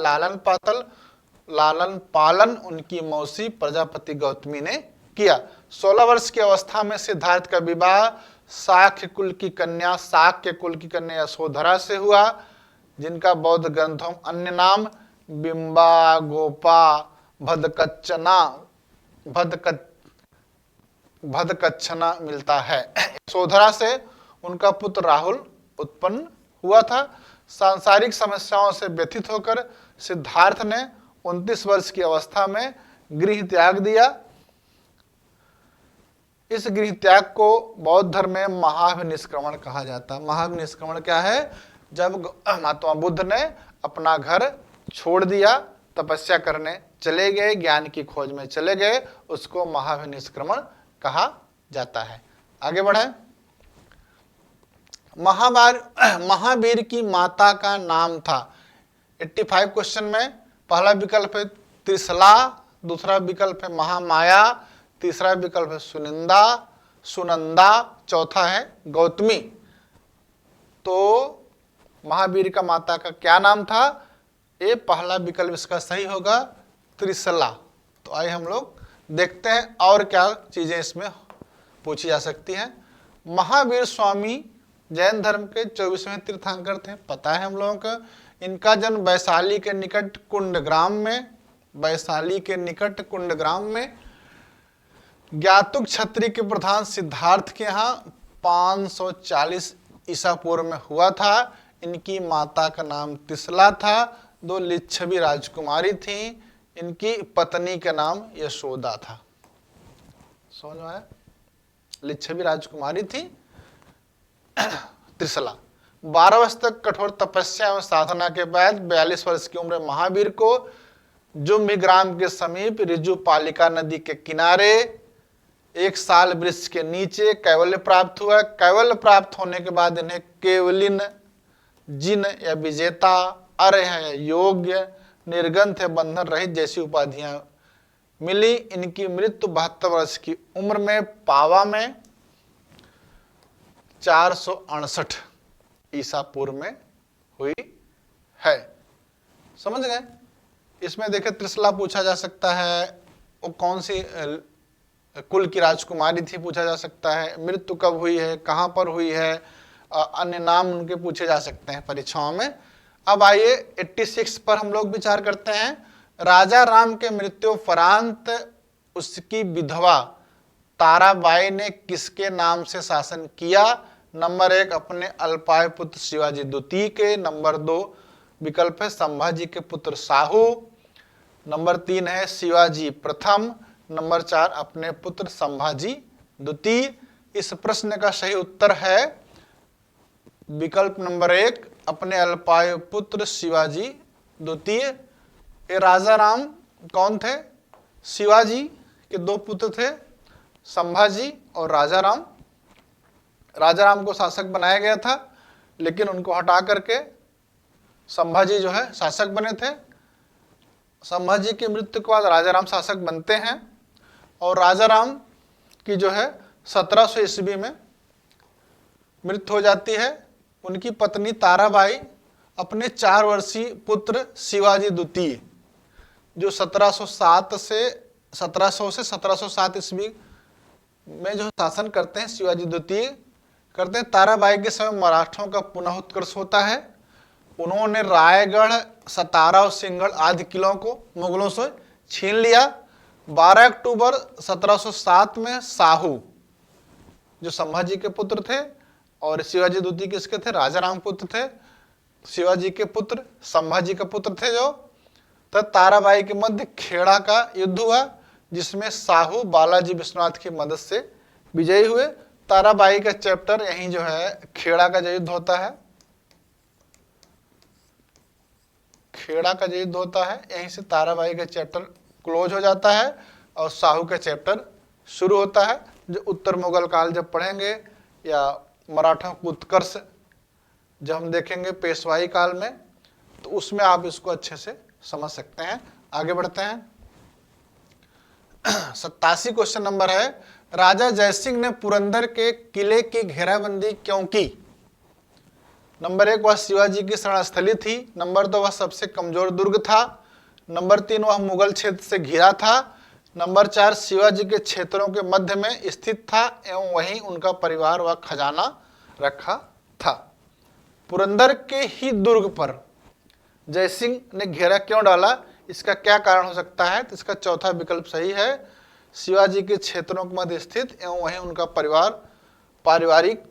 लालन पालन उनकी मौसी प्रजापति गौतमी ने किया। 16 वर्ष की अवस्था में सिद्धार्थ का विवाह शाक्य कुल की कन्या यशोधरा से हुआ, जिनका बौद्ध ग्रंथों में अन्य नाम बिंबा, गोपा, भदकच्छना मिलता है। यशोधरा से उनका पुत्र राहुल उत्पन्न हुआ था। सांसारिक समस्याओं से व्यथित होकर सिद्धार्थ ने 29 वर्ष की अवस्था में गृह त्याग दिया। इस गृह त्याग को बौद्ध धर्म में महाभिनिष्क्रमण कहा जाता है। महाभिनिष्क्रमण क्या है? जब महात्मा बुद्ध ने अपना घर छोड़ दिया, तपस्या करने चले गए, ज्ञान की खोज में चले गए, उसको महाभिनिष्क्रमण कहा जाता है। आगे बढ़े। महावीर की माता का नाम था। 85 क्वेश्चन में पहला विकल्प है त्रिशला, दूसरा विकल्प है महामाया, तीसरा विकल्प है सुनंदा, चौथा है गौतमी। तो महावीर का माता का क्या नाम था? ये पहला विकल्प इसका सही होगा, त्रिशला। तो आइए हम लोग देखते हैं और क्या चीजें इसमें पूछी जा सकती हैं। महावीर स्वामी जैन धर्म के 24वें तीर्थंकर थे, पता है हम लोगों को। इनका जन्म वैशाली के निकट कुंड ग्राम में वैशाली के निकट कुंडग्राम में। ज्ञातुक क्षत्रिय के प्रधान सिद्धार्थ के यहाँ 540 ईसा पूर्व में हुआ था। इनकी माता का नाम तिसला था। 2 लिच्छवी राजकुमारी थीं। इनकी पत्नी का नाम यशोदा था। समझ में आया? लिच्छवी राजकुमारी थी त्रिशला। 12 वर्ष तक कठोर तपस्या एवं साधना के बाद 42 वर्ष की उम्र महावीर को जुम्भिग्राम के समीप ऋजुपालिका नदी के किनारे 1 साल वृक्ष के नीचे कैवल्य प्राप्त हुआ। कैवल्य प्राप्त होने के बाद इन्हें केवलिन, जिन या विजेता, अर्य, योग्य, निर्गंथ या बंधन रहित जैसी उपाधियां मिली। इनकी मृत्यु 72 वर्ष की उम्र में पावा में 468 ईसा पूर्व में हुई है। समझ गए? इसमें देखे त्रिशला पूछा जा सकता है, वो कौन सी कुल की राजकुमारी थी पूछा जा सकता है, मृत्यु कब हुई है, कहाँ पर हुई है, अन्य नाम उनके पूछे जा सकते हैं परीक्षाओं में। अब आइए 86 पर हम लोग विचार करते हैं। राजा राम के मृत्युपरांत उसकी विधवा ताराबाई ने किसके नाम से शासन किया? नंबर 1 अपने अल्पायु पुत्र शिवाजी द्वितीय के। नंबर 2 विकल्प है संभाजी के पुत्र साहू। नंबर 3 है शिवाजी प्रथम। नंबर 4 अपने पुत्र संभाजी द्वितीय। इस प्रश्न का सही उत्तर है विकल्प नंबर 1 अपने अल्पायु पुत्र शिवाजी द्वितीय। ये राजा राम कौन थे? शिवाजी के 2 पुत्र थे, संभाजी और राजा राम। राजा राम को शासक बनाया गया था, लेकिन उनको हटा करके संभाजी जो है शासक बने थे। संभाजी की मृत्यु के बाद राजा राम शासक बनते हैं और राजा राम की जो है 1700 ईस्वी में मृत्यु हो जाती है। उनकी पत्नी ताराबाई अपने 4 वर्षीय पुत्र शिवाजी द्वितीय, जो 1700 से 1707 ईस्वी में जो शासन करते हैं, शिवाजी द्वितीय करते हैं। ताराबाई के समय मराठों का पुनः उत्कर्ष होता है। उन्होंने रायगढ़, सतारा और सिंहगढ़ आदि किलों को मुगलों से छीन लिया। 12 अक्टूबर 1707 में साहू जो संभाजी के पुत्र थे और शिवाजी द्वितीय किसके थे? राजा राम पुत्र थे। शिवाजी के पुत्र संभाजी का पुत्र थे जो। तब ताराबाई के मध्य खेड़ा का युद्ध हुआ, जिसमें साहू बालाजी विश्वनाथ की मदद से विजयी हुए। ताराबाई का चैप्टर यहीं जो है खेड़ा का जो युद्ध होता है, खेड़ा का जो युद्ध होता है, यहीं से ताराबाई का चैप्टर क्लोज हो जाता है और साहू का चैप्टर शुरू होता है। जो उत्तर मुगल काल जब पढ़ेंगे या मराठा का उत्कर्ष जब हम देखेंगे पेशवाई काल में, तो उसमें आप इसको अच्छे से समझ सकते हैं। आगे बढ़ते हैं। 87 क्वेश्चन नंबर है, राजा जयसिंह ने पुरंदर के किले की घेराबंदी क्यों की? नंबर 1 वह शिवाजी की शरणस्थली थी। नंबर 2 वह सबसे कमजोर दुर्ग था। नंबर 3 वह मुगल क्षेत्र से घिरा था। नंबर 4 शिवाजी के क्षेत्रों के मध्य में स्थित था एवं वहीं उनका परिवार व खजाना रखा था। पुरंदर के ही दुर्ग पर जयसिंह ने घेरा क्यों डाला? इसका क्या कारण हो सकता है? तो इसका चौथा विकल्प सही है। शिवाजी के क्षेत्रों के मध्य स्थित एवं वहीं उनका पारिवारिक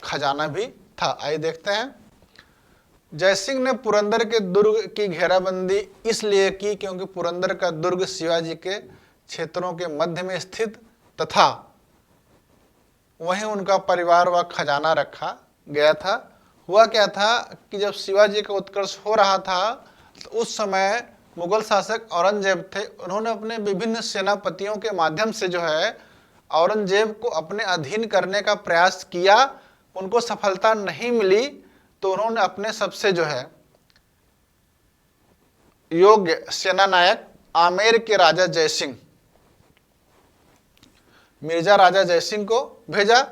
खजाना भी था। आइए देखते हैं। जयसिंह ने पुरंदर के दुर्ग की घेराबंदी इसलिए की क्योंकि पुरंदर का दुर्ग शिवाजी के क्षेत्रों के मध्य में स्थित तथा वहीं उनका परिवार व खजाना रखा गया था। हुआ क्या था कि जब शिवाजी का उत्कर्ष हो रहा था, तो उस समय मुगल शासक औरंगजेब थे। उन्होंने अपने विभिन्न सेनापतियों के माध्यम से जो है औरंगजेब को अपने अधीन करने का प्रयास किया। उनको सफलता नहीं मिली, तो उन्होंने अपने सबसे जो है योग्य सेनानायक आमेर के राजा जयसिंह, मिर्जा राजा जयसिंह को भेजा।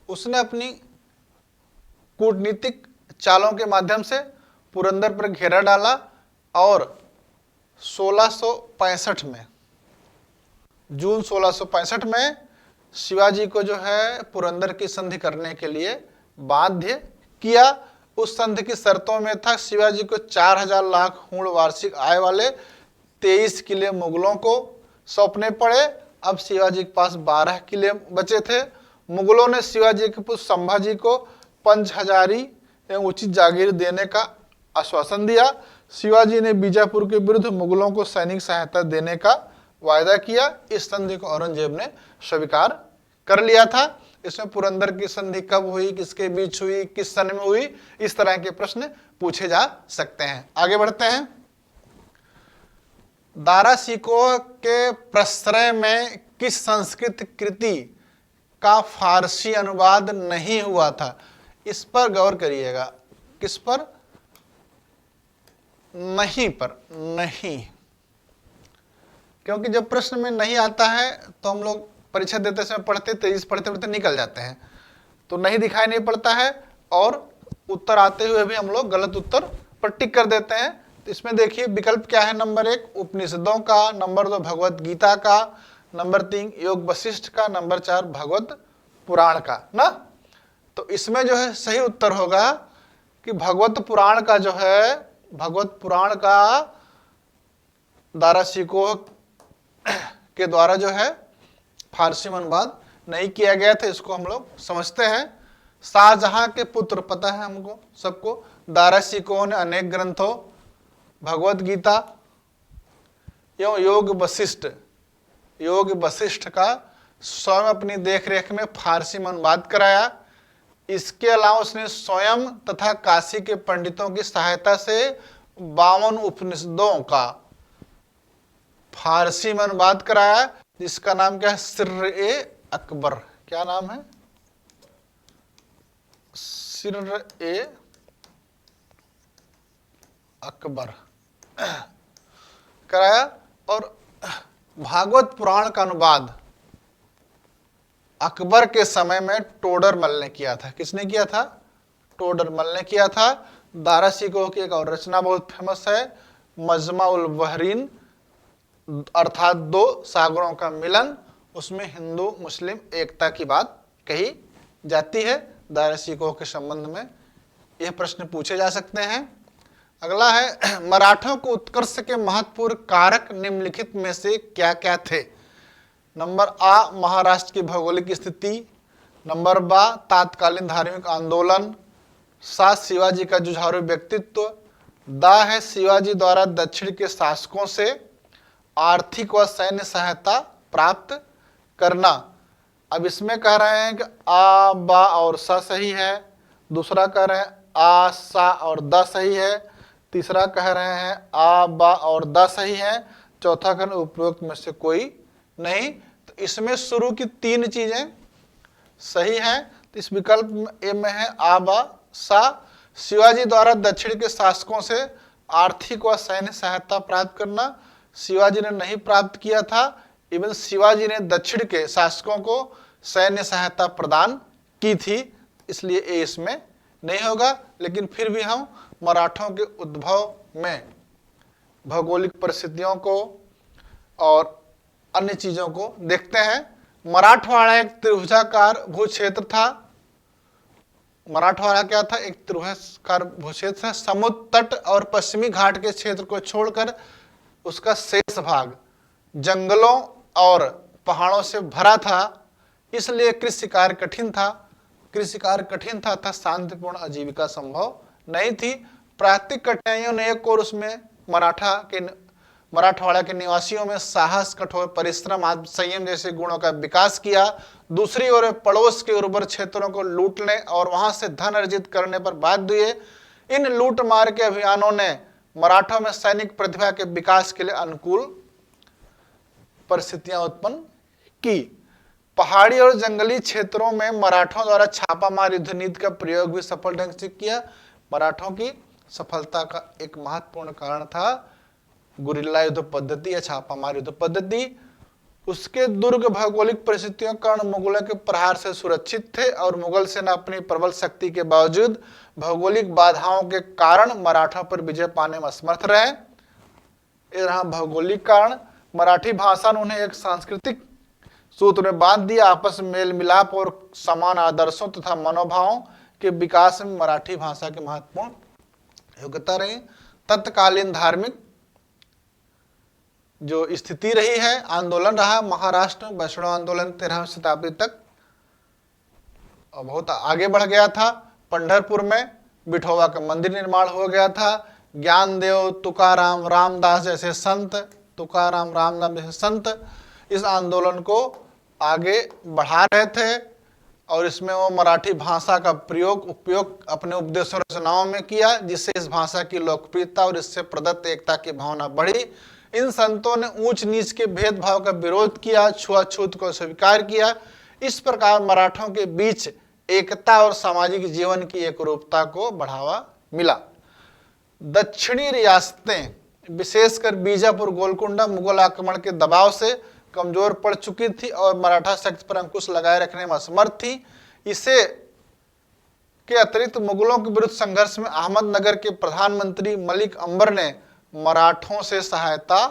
उसने अपनी कूटनीतिक चालों के माध्यम से पुरंदर पर घेरा डाला और 1665 में, जून 1665 में शिवाजी को जो है पुरंदर की संधि करने के लिए बाध्य किया। उस संधि की शर्तों में था शिवाजी को 4000 लाख हूण वार्षिक आय वाले 23 किले मुगलों को सौंपने पड़े। अब शिवाजी के पास 12 किले बचे थे। मुगलों ने शिवाजी के पुत्र संभाजी को पंचहजारी एवं उचित जागीर देने का आश्वासन दिया। शिवाजी ने बीजापुर के विरुद्ध मुगलों को सैनिक सहायता देने का वायदा किया। इस संधि को औरंगजेब ने स्वीकार कर लिया था। इसमें पुरंदर की संधि कब हुई, किसके बीच हुई, किस सन में हुई, इस तरह के प्रश्न पूछे जा सकते हैं। आगे बढ़ते हैं। दारा शिकोह के प्रश्रय में किस संस्कृत कृति का फारसी अनुवाद नहीं हुआ था? इस पर गौर करिएगा। किस पर? नहीं पर। नहीं, क्योंकि जब प्रश्न में नहीं आता है तो हम लोग परीक्षा देते समय पढ़ते तेजी से पढ़ते पढ़ते निकल जाते हैं, तो नहीं दिखाई नहीं पड़ता है और उत्तर आते हुए भी हम लोग गलत उत्तर पर टिक कर देते हैं। तो इसमें देखिए विकल्प क्या है। नंबर 1 उपनिषदों का, नंबर 2 भगवत गीता का, नंबर 3 योग वशिष्ठ का, नंबर 4 भगवत पुराण का ना। तो इसमें जो है सही उत्तर होगा कि भगवत पुराण का जो है, भगवत पुराण का दारा शिकोह के द्वारा जो है फारसी में अनुवाद नहीं किया गया था। इसको हम लोग समझते हैं। शाहजहां के पुत्र, पता है हमको सबको, दारा शिकोह ने अनेक ग्रंथों भगवत गीता एवं योग वशिष्ठ का स्वयं अपनी देखरेख में फारसी में अनुवाद कराया। इसके अलावा उसने स्वयं तथा काशी के पंडितों की सहायता से 52 उपनिषदों का फारसी में अनुवाद कराया, जिसका नाम क्या है? सिर्र-ए-अकबर। क्या नाम है? सिर्र-ए-अकबर कराया। और भागवत पुराण का अनुवाद अकबर के समय में टोडरमल ने किया था। किसने किया था? टोडरमल ने किया था। दारा शिकोह की एक और रचना बहुत फेमस है, मजमा उल बहरीन, अर्थात 2 सागरों का मिलन। उसमें हिंदू मुस्लिम एकता की बात कही जाती है। दारा शिकोह के संबंध में यह प्रश्न पूछे जा सकते हैं। अगला है, मराठों को उत्कर्ष के महत्वपूर्ण कारक निम्नलिखित में से क्या क्या थे? नंबर आ महाराष्ट्र की भौगोलिक स्थिति, नंबर बा तात्कालीन धार्मिक आंदोलन, सा शिवाजी का जुझारू व्यक्तित्व, दा है शिवाजी द्वारा दक्षिण के शासकों से आर्थिक व सैन्य सहायता प्राप्त करना। अब इसमें कह रहे हैं कि आ बा और सा सही है, दूसरा कह रहे हैं आ सा और दा सही है, तीसरा कह रहे हैं आ बा और दा सही है, चौथा कह उपरोक्त में से कोई नहीं। तो इसमें शुरू की 3 चीजें सही हैं। तो इस विकल्प ए में है आ बा सा। शिवाजी द्वारा दक्षिण के शासकों से आर्थिक व सैन्य सहायता प्राप्त करना शिवाजी ने नहीं प्राप्त किया था। इवन शिवाजी ने दक्षिण के शासकों को सैन्य सहायता प्रदान की थी, इसलिए ए इसमें नहीं होगा। लेकिन फिर भी हम मराठों के उद्भव में भौगोलिक परिस्थितियों को और अन्य चीजों को देखते हैं। मराठवाड़ा एक त्रिभुजाकार भूक्षेत्र था। मराठवाड़ा क्या था? एक त्रिभुजाकार भूक्षेत्र था। समुद्र तट और पश्चिमी घाट के क्षेत्र को छोड़कर उसका शेष भाग जंगलों और पहाड़ों से भरा था, इसलिए कृषि कार्य कठिन था तथा शांतिपूर्ण आजीविका संभव नहीं थी। प्राकृतिक कठिनाइयों ने एक और उसमें मराठवाड़ा के निवासियों में साहस, कठोर परिश्रम, आत्म संयम जैसे गुणों का विकास किया। दूसरी ओर पड़ोस के उर्वर क्षेत्रों को लूटने और वहां से धन अर्जित करने पर बाध्य हुए। इन लूट मार के अभियानों ने मराठों में सैनिक प्रतिभा के विकास के लिए अनुकूल परिस्थितियां उत्पन्न की। पहाड़ी और जंगली क्षेत्रों में मराठों द्वारा छापामार युद्ध नीति का प्रयोग भी सफल ढंग से किया। मराठों की सफलता का एक महत्वपूर्ण कारण था गुरिल्ला युद्ध पद्धति या छापामार युद्ध पद्धति। उसके दुर्ग भौगोलिक परिस्थितियों के कारण मुगलों के प्रहार से सुरक्षित थे और मुगल सेना अपनी प्रबल शक्ति के बावजूद भौगोलिक बाधाओं के कारण मराठा पर विजय पाने में असमर्थ रहे। ये रहा भौगोलिक कारण। मराठी भाषा ने उन्हें एक सांस्कृतिक सूत्र में बांध दिया। आपस में मेल मिलाप और समान आदर्शों तथा मनोभावों के विकास में मराठी भाषा की महत्वपूर्ण योग्यता रही। तत्कालीन धार्मिक जो स्थिति रही है, आंदोलन रहा महाराष्ट्र में, वैष्णव आंदोलन 13वीं शताब्दी तक बहुत आगे बढ़ गया था। पंढरपुर में विठोबा का मंदिर निर्माण हो गया था। ज्ञानदेव, तुकाराम, रामदास जैसे संत, तुकाराम, रामदास जैसे संत इस आंदोलन को आगे बढ़ा रहे थे और इसमें वो मराठी भाषा का उपयोग अपने उपदेश और रचनाओं में किया, जिससे इस भाषा की लोकप्रियता और इससे प्रदत्त एकता की भावना बढ़ी। इन संतों ने ऊंच नीच के भेदभाव का विरोध किया, छुआछूत को स्वीकार किया। इस प्रकार मराठों के बीच एकता और सामाजिक जीवन की एकरूपता को बढ़ावा मिला। दक्षिणी रियासतें विशेषकर बीजापुर, गोलकुंडा मुगल आक्रमण के दबाव से कमजोर पड़ चुकी थी और मराठा शक्ति पर अंकुश लगाए रखने में असमर्थ थी। इसे के अतिरिक्त मुगलों के विरुद्ध संघर्ष में अहमदनगर के प्रधानमंत्री मलिक अंबर ने मराठों से सहायता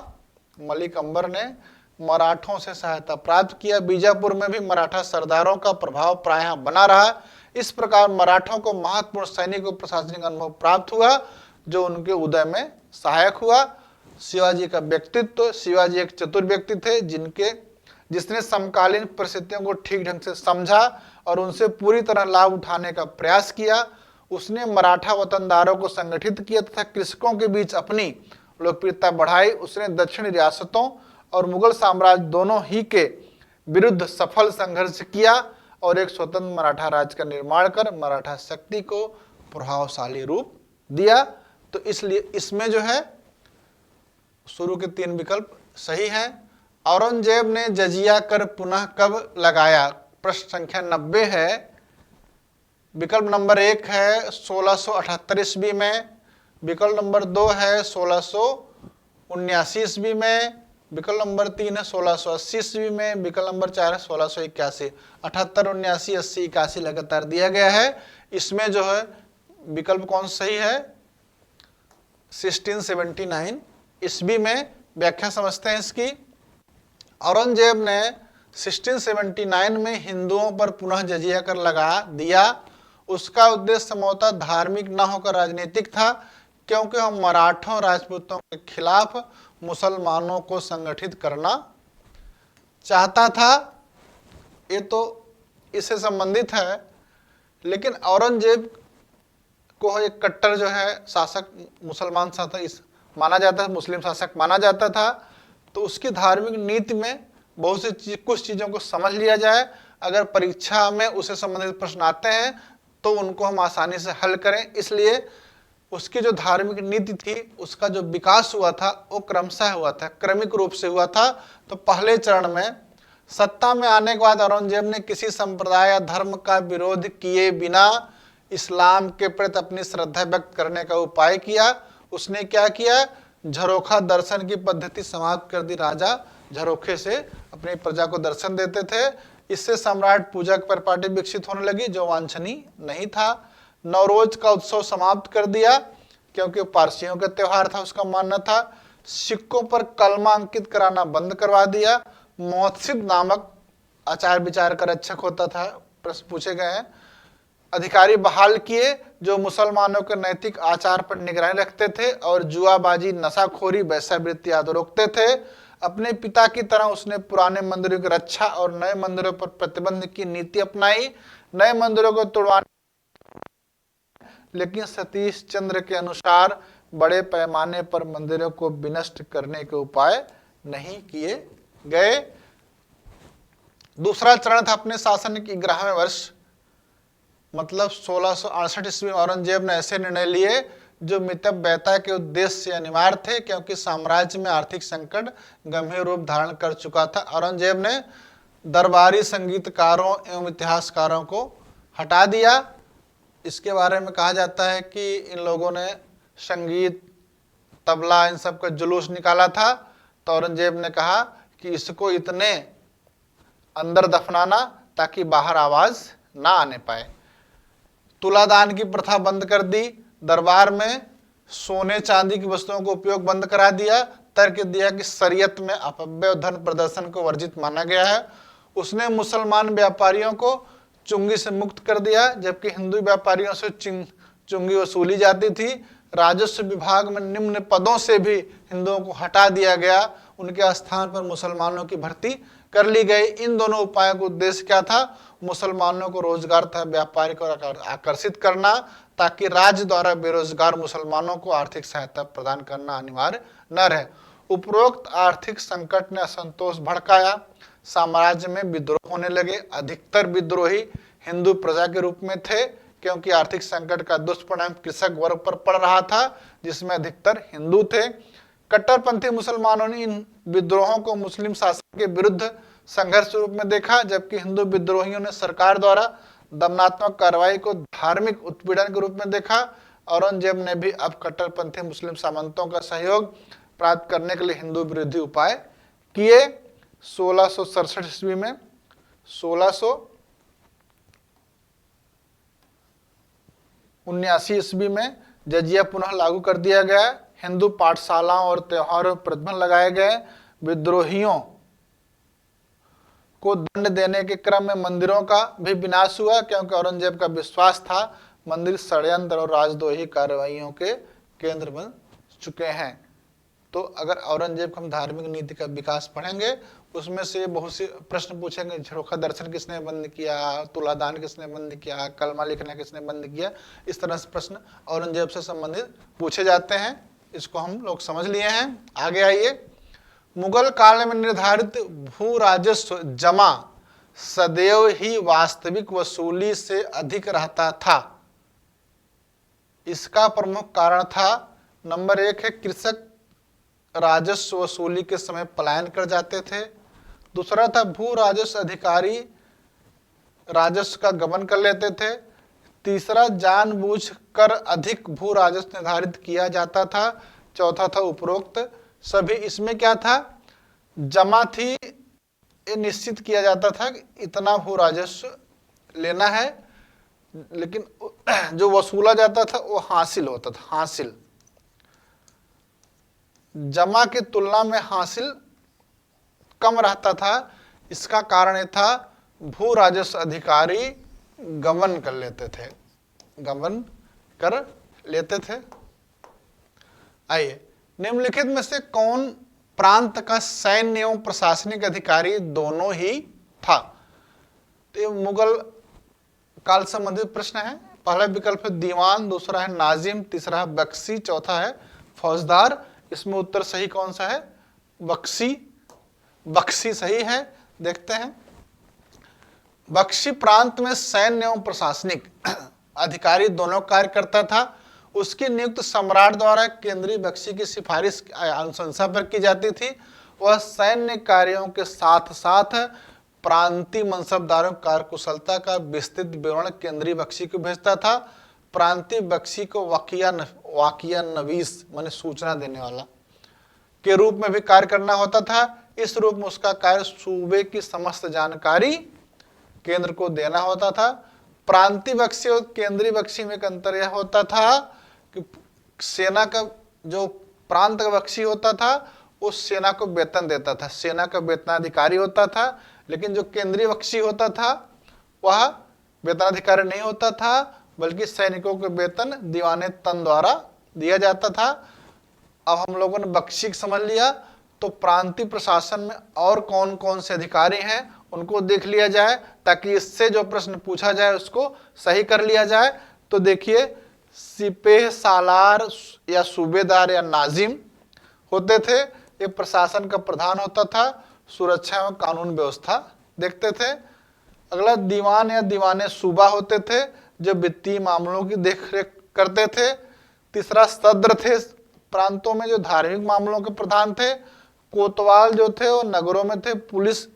प्राप्त किया। बीजापुर में भी मराठा सरदारों का प्रभाव प्रायः बना रहा। इस प्रकार मराठों को महत्वपूर्ण सैनिक और प्रशासनिक अनुभव प्राप्त हुआ, जो उनके उदय में सहायक हुआ। शिवाजी का व्यक्तित्व, शिवाजी एक चतुर व्यक्ति थे जिसने समकालीन परिस्थितियों को ठीक ढंग से समझा और उनसे पूरी तरह लाभ उठाने का प्रयास किया। उसने मराठा वतनदारों को संगठित किया तथा कृषकों के बीच अपनी लोकप्रियता बढ़ाई। उसने दक्षिणी रियासतों और मुगल साम्राज्य दोनों ही के विरुद्ध सफल संघर्ष किया और एक स्वतंत्र मराठा राज्य का निर्माण कर मराठा शक्ति को प्रभावशाली रूप दिया। तो इसलिए इसमें जो है शुरू के 3 विकल्प सही हैं। औरंगजेब ने जजिया कर पुनः कब लगाया? प्रश्न संख्या 90 है। विकल्प नंबर 1 है 1678 ईस्वी में, विकल्प नंबर 2 है 1679 ईस्वी में, विकल्प नंबर 3 है 1680 ईस्वी में, विकल्प नंबर 4 है 1681। 78, 79, 80, 81 लगातार दिया गया है। इसमें जो है विकल्प कौन सही है? 1679 ईस्वी में। व्याख्या समझते हैं इसकी। औरंगजेब ने 1679 में हिंदुओं पर पुनः जजिया कर लगा दिया। उसका उद्देश्य संभवतः धार्मिक न होकर राजनीतिक था, क्योंकि वह मराठों राजपूतों के खिलाफ मुसलमानों को संगठित करना चाहता था। ये तो इससे संबंधित है, लेकिन औरंगजेब को एक कट्टर जो है शासक, मुसलमान शासक माना जाता है, मुस्लिम शासक माना जाता था। तो उसकी धार्मिक नीति में बहुत सी कुछ चीज़ों को समझ लिया जाए। अगर परीक्षा में उससे संबंधित प्रश्न आते हैं तो उनको हम आसानी से हल करें। इसलिए उसकी जो धार्मिक नीति थी उसका जो विकास हुआ था वो क्रमशः हुआ था, क्रमिक रूप से हुआ था। तो पहले चरण में सत्ता में आने के बाद औरंगजेब ने किसी संप्रदाय या धर्म का विरोध किए बिना इस्लाम के प्रति अपनी श्रद्धा व्यक्त करने का उपाय किया। उसने क्या किया? झरोखा दर्शन की पद्धति समाप्त कर दी। राजा झरोखे से अपनी प्रजा को दर्शन देते थे। इससे सम्राट पूजा की परिपाटी विकसित होने लगी, जो वांछनीय नहीं था। नवरोज का उत्सव समाप्त कर दिया, क्योंकि पारसियों का त्योहार था, उसका मानना था। सिक्कों पर कलमा अंकित कराना बंद करवा दिया। महोत्सिब नामक आचार विचार का रक्षक होता था, प्रश्न पूछे गए हैं। अधिकारी बहाल किए जो मुसलमानों के नैतिक आचार पर निगरानी रखते थे और जुआबाजी, नशाखोरी, वैश्यावृत्ति आदि रोकते थे। अपने पिता की तरह उसने पुराने मंदिरों की रक्षा और नए मंदिरों पर प्रतिबंध की नीति अपनाई। नए मंदिरों को तोड़वाने, लेकिन सतीश चंद्र के अनुसार बड़े पैमाने पर मंदिरों को विनष्ट करने के उपाय नहीं किए गए। दूसरा चरण था अपने शासन के 11वें वर्ष, मतलब 1668 ईस्वी में औरंगजेब ने ऐसे निर्णय लिए जो मितव्ययता के उद्देश्य से अनिवार्य थे, क्योंकि साम्राज्य में आर्थिक संकट गंभीर रूप धारण कर चुका था। औरंगजेब ने दरबारी संगीतकारों एवं इतिहासकारों को हटा दिया। इसके बारे में कहा जाता है कि इन लोगों ने संगीत, तबला, इन सब का जुलूस निकाला था। तो औरंगजेब ने कहा कि इसको इतने अंदर दफनाना ताकि बाहर आवाज ना आने पाए। तुलादान की प्रथा बंद कर दी। दरबार में सोने चांदी की वस्तुओं को उपयोग बंद करा दिया। तर्क दिया कि शरीयत में अपव्यय धन प्रदर्शन को वर्जित माना गया है। उसने मुसलमान व्यापारियों को चुंगी से मुक्त कर दिया, जबकि हिंदू व्यापारियों से चुंगी वसूली जाती थी। राजस्व विभाग में निम्न पदों से भी हिंदुओं को हटा दिया गया। उनके स्थान पर मुसलमानों की भर्ती कर ली गई। इन दोनों उपायों का उद्देश्य क्या था? मुसलमानों को रोजगार तथा व्यापार को आकर्षित करना, ताकि राज्य द्वारा बेरोजगार मुसलमानों को आर्थिक सहायता प्रदान करना अनिवार्य न रहे। उपरोक्त आर्थिक संकट ने असंतोष भड़काया, साम्राज्य में विद्रोह होने लगे। अधिकतर विद्रोही हिंदू प्रजा के रूप में थे, क्योंकि आर्थिक संकट का दुष्परिणाम कृषक वर्ग पर पड़ रहा था, जिसमें अधिकतर हिंदू थे। कट्टरपंथी मुसलमानों ने इन विद्रोहों को मुस्लिम शासन के विरुद्ध संघर्ष रूप में देखा, जबकि हिंदू विद्रोहियों ने सरकार द्वारा दमनात्मक कार्रवाई को धार्मिक उत्पीड़न के रूप में देखा। औरंगजेब ने भी अब कट्टरपंथी मुस्लिम सामंतों का सहयोग प्राप्त करने के लिए हिंदू विरोधी उपाय किए। 1667 ईस्वी में 1679 ईस्वी में जजिया पुनः लागू कर दिया गया। हिंदू पाठशालाओं और त्योहारों पर प्रतिबंध लगाए गए। विद्रोहियों को दंड देने के क्रम में मंदिरों का भी विनाश हुआ, क्योंकि औरंगजेब का विश्वास था मंदिर षड्यंत्र और राजद्रोही कार्रवाइयों के केंद्र बन चुके हैं। तो अगर औरंगजेब को हम धार्मिक नीति का विकास पढ़ेंगे, उसमें से बहुत से प्रश्न पूछेंगे। झरोखा दर्शन किसने बंद किया, तुलादान किसने बंद किया, कलमा लिखना किसने बंद किया, इस तरह से प्रश्न औरंगजेब से संबंधित पूछे जाते हैं। इसको हम लोग समझ लिए हैं। आगे आइए। मुगल काल में निर्धारित भू राजस्व जमा सदैव ही वास्तविक वसूली से अधिक रहता था। इसका प्रमुख कारण था, नंबर 1 है कृषक राजस्व वसूली के समय पलायन कर जाते थे। दूसरा था भू राजस्व अधिकारी राजस्व का गबन कर लेते थे। तीसरा जानबूझकर अधिक भू राजस्व निर्धारित किया जाता था। चौथा था उपरोक्त सभी। इसमें क्या था? जमा थी, ये निश्चित किया जाता था कि इतना भू राजस्व लेना है, लेकिन जो वसूला जाता था वो हासिल होता था। हासिल जमा की तुलना में हासिल कम रहता था। इसका कारण ये था भू राजस्व अधिकारी गबन कर लेते थे, गबन कर लेते थे। आइए, निम्नलिखित में से कौन प्रांत का सैन्य एवं प्रशासनिक अधिकारी दोनों ही था? तो ये मुगल काल से संबंधित प्रश्न है। पहला विकल्प है दीवान, दूसरा है नाजिम, तीसरा है बख्शी, चौथा है फौजदार। इसमें उत्तर सही कौन सा है? बख्शी। बख्शी सही है। देखते हैं। बख्शी प्रांत में सैन्य एवं प्रशासनिक अधिकारी दोनों कार्य करता था। उसकी नियुक्त सम्राट द्वारा केंद्रीय बख्शी की सिफारिश अनुशंसा पर की जाती थी। वह सैन्य कार्यों के साथ साथ प्रांतीय मनसबदारों कार्यकुशलता का विस्तृत विवरण केंद्रीय बख्शी को भेजता था। प्रांतीय बख्शी को वाकिया नवीस माने सूचना देने वाला के रूप में भी कार्य करना होता था। इस रूप में उसका कार्य सूबे की समस्त जानकारी केंद्र को देना होता था। प्रांतीय बख्शी और केंद्रीय बख्शी में एक अंतर यह होता था कि सेना का जो प्रांत का बख्शी होता था उस सेना को वेतन देता था, सेना का वेतनाधिकारी होता था। लेकिन जो केंद्रीय बख्शी होता था वह वेतनाधिकारी नहीं होता था, बल्कि सैनिकों को वेतन दीवाने तन द्वारा दिया जाता था। अब हम लोगों ने बख्शी समझ लिया, तो प्रांतीय प्रशासन में और कौन कौन से अधिकारी हैं उनको देख लिया जाए, ताकि इससे जो प्रश्न पूछा जाए उसको सही कर लिया जाए। तो देखिए, सिपेह सालार या सूबेदार या नाजिम होते थे, ये प्रशासन का प्रधान होता था, सुरक्षा एवं कानून व्यवस्था देखते थे। अगला दीवान या दीवाने सूबा होते थे, जो वित्तीय मामलों की देखरेख करते थे। तीसरा सद्र थे, प्रांतों में जो धार्मिक मामलों के प्रधान थे। कोतवाल जो थे वो नगरों में थे, पुलिस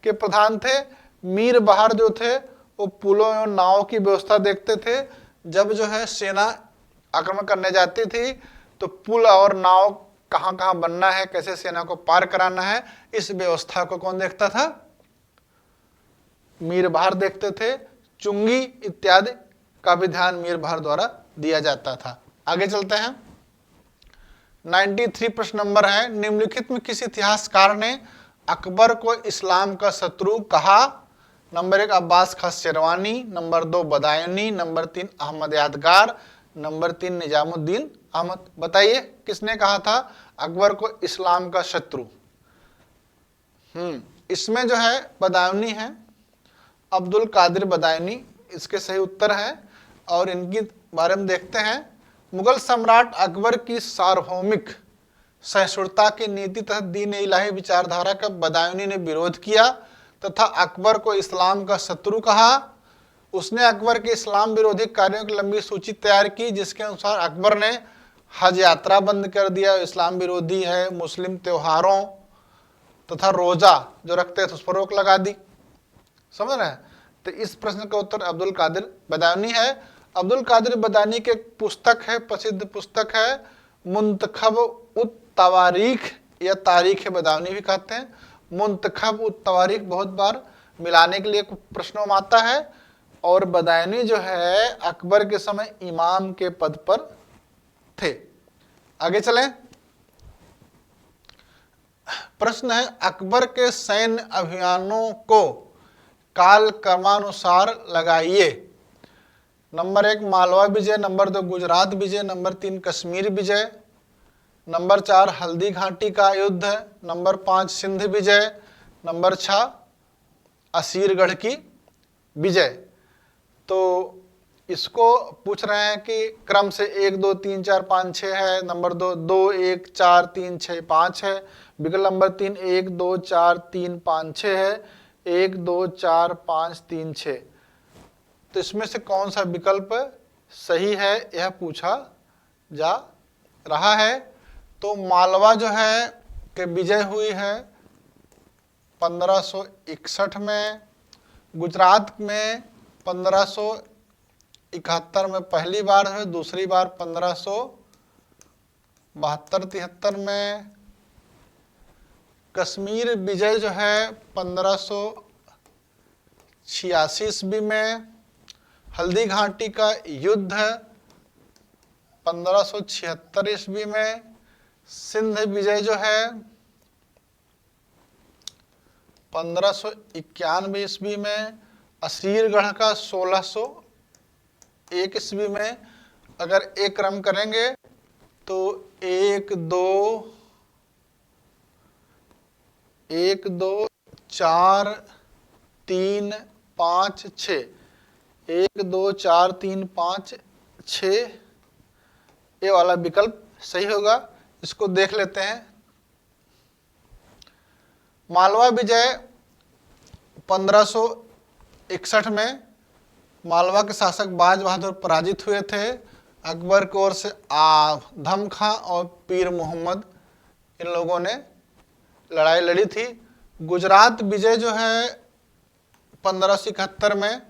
के प्रधान थे। मीर बहार जो थे वो पुलों एवं नावों की व्यवस्था देखते थे। जब जो है सेना आक्रमण करने जाती थी तो पुल और नाव कहाँ कहाँ बनना है, कैसे सेना को पार कराना है, इस व्यवस्था को कौन देखता था? मीर बहार देखते थे। चुंगी इत्यादि का भी ध्यान मीर बहार द्वारा दिया जाता था। आगे चलते हैं। 93 प्रश्न नंबर है, निम्नलिखित में किस इतिहासकार ने अकबर को इस्लाम का शत्रु कहा? नंबर 1 अब्बास खां शेरवानी, नंबर 2 बदायूनी, नंबर 3 अहमद यादगार, नंबर 3 निजामुद्दीन अहमद। बताइए किसने कहा था अकबर को इस्लाम का शत्रु? इसमें जो है बदायूनी है, अब्दुल कादिर बदायूनी इसके सही उत्तर है। और इनके बारे में देखते हैं। मुगल सम्राट अकबर की सार्वभौमिक सहिष्णुता की नीति तथा दीन इलाही विचारधारा का बदायूनी ने विरोध किया तथा अकबर को इस्लाम का शत्रु कहा। उसने अकबर के इस्लाम विरोधी कार्यों की लंबी सूची तैयार की, जिसके अनुसार अकबर ने हज यात्रा बंद कर दिया, इस्लाम विरोधी है, मुस्लिम त्योहारों तथा रोजा जो रखते थे उस पर रोक लगा दी। समझ रहे हैं? तो इस प्रश्न का उत्तर अब्दुल कादिर बदायूनी है। अब्दुल कादिर बदायूनी की एक पुस्तक है, प्रसिद्ध पुस्तक है मुंतखब उत तवारीख या तारीख बदायूनी भी कहते हैं। मुंतखब उत तवारीख बहुत बार मिलाने के लिए प्रश्नों में आता है। और बदायूनी जो है अकबर के समय इमाम के पद पर थे। आगे चलें। प्रश्न है अकबर के सैन्य अभियानों को काल क्रमानुसार लगाइए। नंबर 1 मालवा विजय, नंबर 2 गुजरात विजय, नंबर 3 कश्मीर विजय, नंबर 4 हल्दी घाटी का युद्ध, नंबर 5 सिंध विजय, नंबर 6 असीरगढ़ की विजय। तो इसको पूछ रहे हैं कि क्रम से 1 2 3 4 5 6 है, नंबर 2 2 1 4 3 6 5 है, विकल्प नंबर 3 1 2 4 3 5 6 है, 1 2 4 5 3 6। तो इसमें से कौन सा विकल्प सही है यह पूछा जा रहा है। तो मालवा जो है कि विजय हुई है 1561 में, गुजरात में 1571 में पहली बार है, दूसरी बार 1572-73 में, कश्मीर विजय जो है 1586 ईस्वी में, हल्दी घाटी का युद्ध 1576 ईस्वी में, सिंध विजय जो है 1591 ईस्वी में, असीरगढ़ का 1601 ईस्वी में। अगर एक क्रम करेंगे तो 1 2 4 3 5 6, 1 2 4 3 5 6 ये वाला विकल्प सही होगा। इसको देख लेते हैं। मालवा विजय 1561 में मालवा के शासक बाज बहादुर पराजित हुए थे। अकबर की ओर से आधम खां और पीर मोहम्मद इन लोगों ने लड़ाई लड़ी थी। गुजरात विजय जो है 1571 में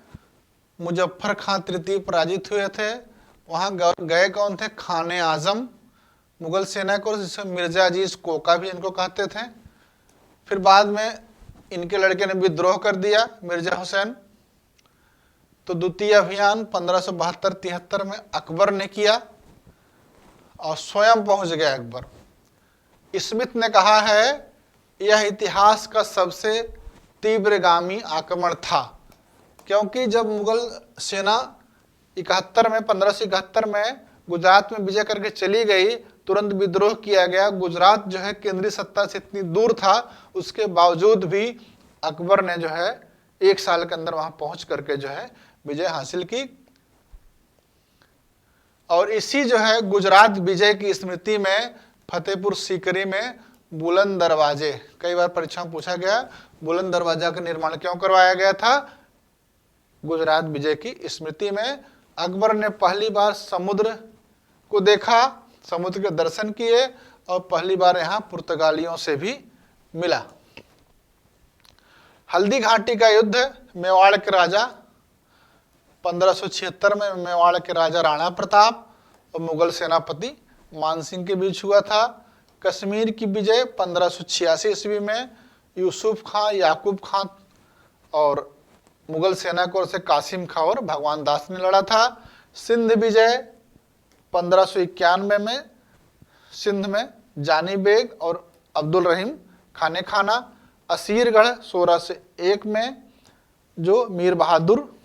मुजफ्फर खां तृतीय पराजित हुए थे। वहाँ गए कौन थे? खाने आजम मुगल सेना को, जिसे मिर्जा अजीज कोका भी इनको कहते थे। फिर बाद में इनके लड़के ने विद्रोह कर दिया, मिर्जा हुसैन। तो द्वितीय अभियान 1572-73 में अकबर ने किया और स्वयं पहुंच गया अकबर। स्मिथ ने कहा है यह इतिहास का सबसे तीव्रगामी आक्रमण था, क्योंकि जब मुगल सेना 1571 में गुजरात में विजय करके चली गई, तुरंत विद्रोह किया गया। गुजरात जो है केंद्रीय सत्ता से इतनी दूर था, उसके बावजूद भी अकबर ने जो है 1 साल के अंदर वहां पहुंच करके जो है विजय हासिल की। और इसी जो है गुजरात विजय की स्मृति में फतेहपुर सीकरी में बुलंद दरवाजे, कई बार परीक्षा में पूछा गया, बुलंद दरवाजा का निर्माण क्यों करवाया गया था? गुजरात विजय की स्मृति में। अकबर ने पहली बार समुद्र को देखा, समुद्र के दर्शन किए और पहली बार यहाँ पुर्तगालियों से भी मिला। हल्दी घाटी का युद्ध मेवाड़ के राजा 1576 में मेवाड़ के राजा राणा प्रताप और मुगल सेनापति मानसिंह के बीच हुआ था। कश्मीर की विजय 1586 ईस्वी में यूसुफ खां, याकूब खां और मुगल सेना की ओर से कासिम खां और भगवान दास ने लड़ा था। सिंध विजय 1591 में सिंध में जानी बेग और अब्दुल रहीम खां ने खाना। असीरगढ़ 1601 में जो मीर बहादुर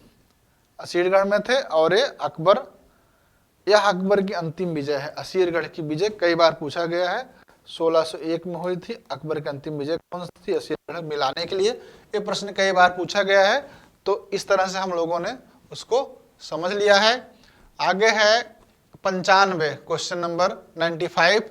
असीरगढ़ में थे, और ये अकबर, यह अकबर की अंतिम विजय है। असीरगढ़ की विजय कई बार पूछा गया है, 1601 में हुई थी। अकबर की अंतिम विजय कौन सी थी? अस्सी मिलाने के लिए। ये प्रश्न कई बार पूछा गया है, तो इस तरह से हम लोगों ने उसको समझ लिया है। आगे है 95, क्वेश्चन नंबर 95।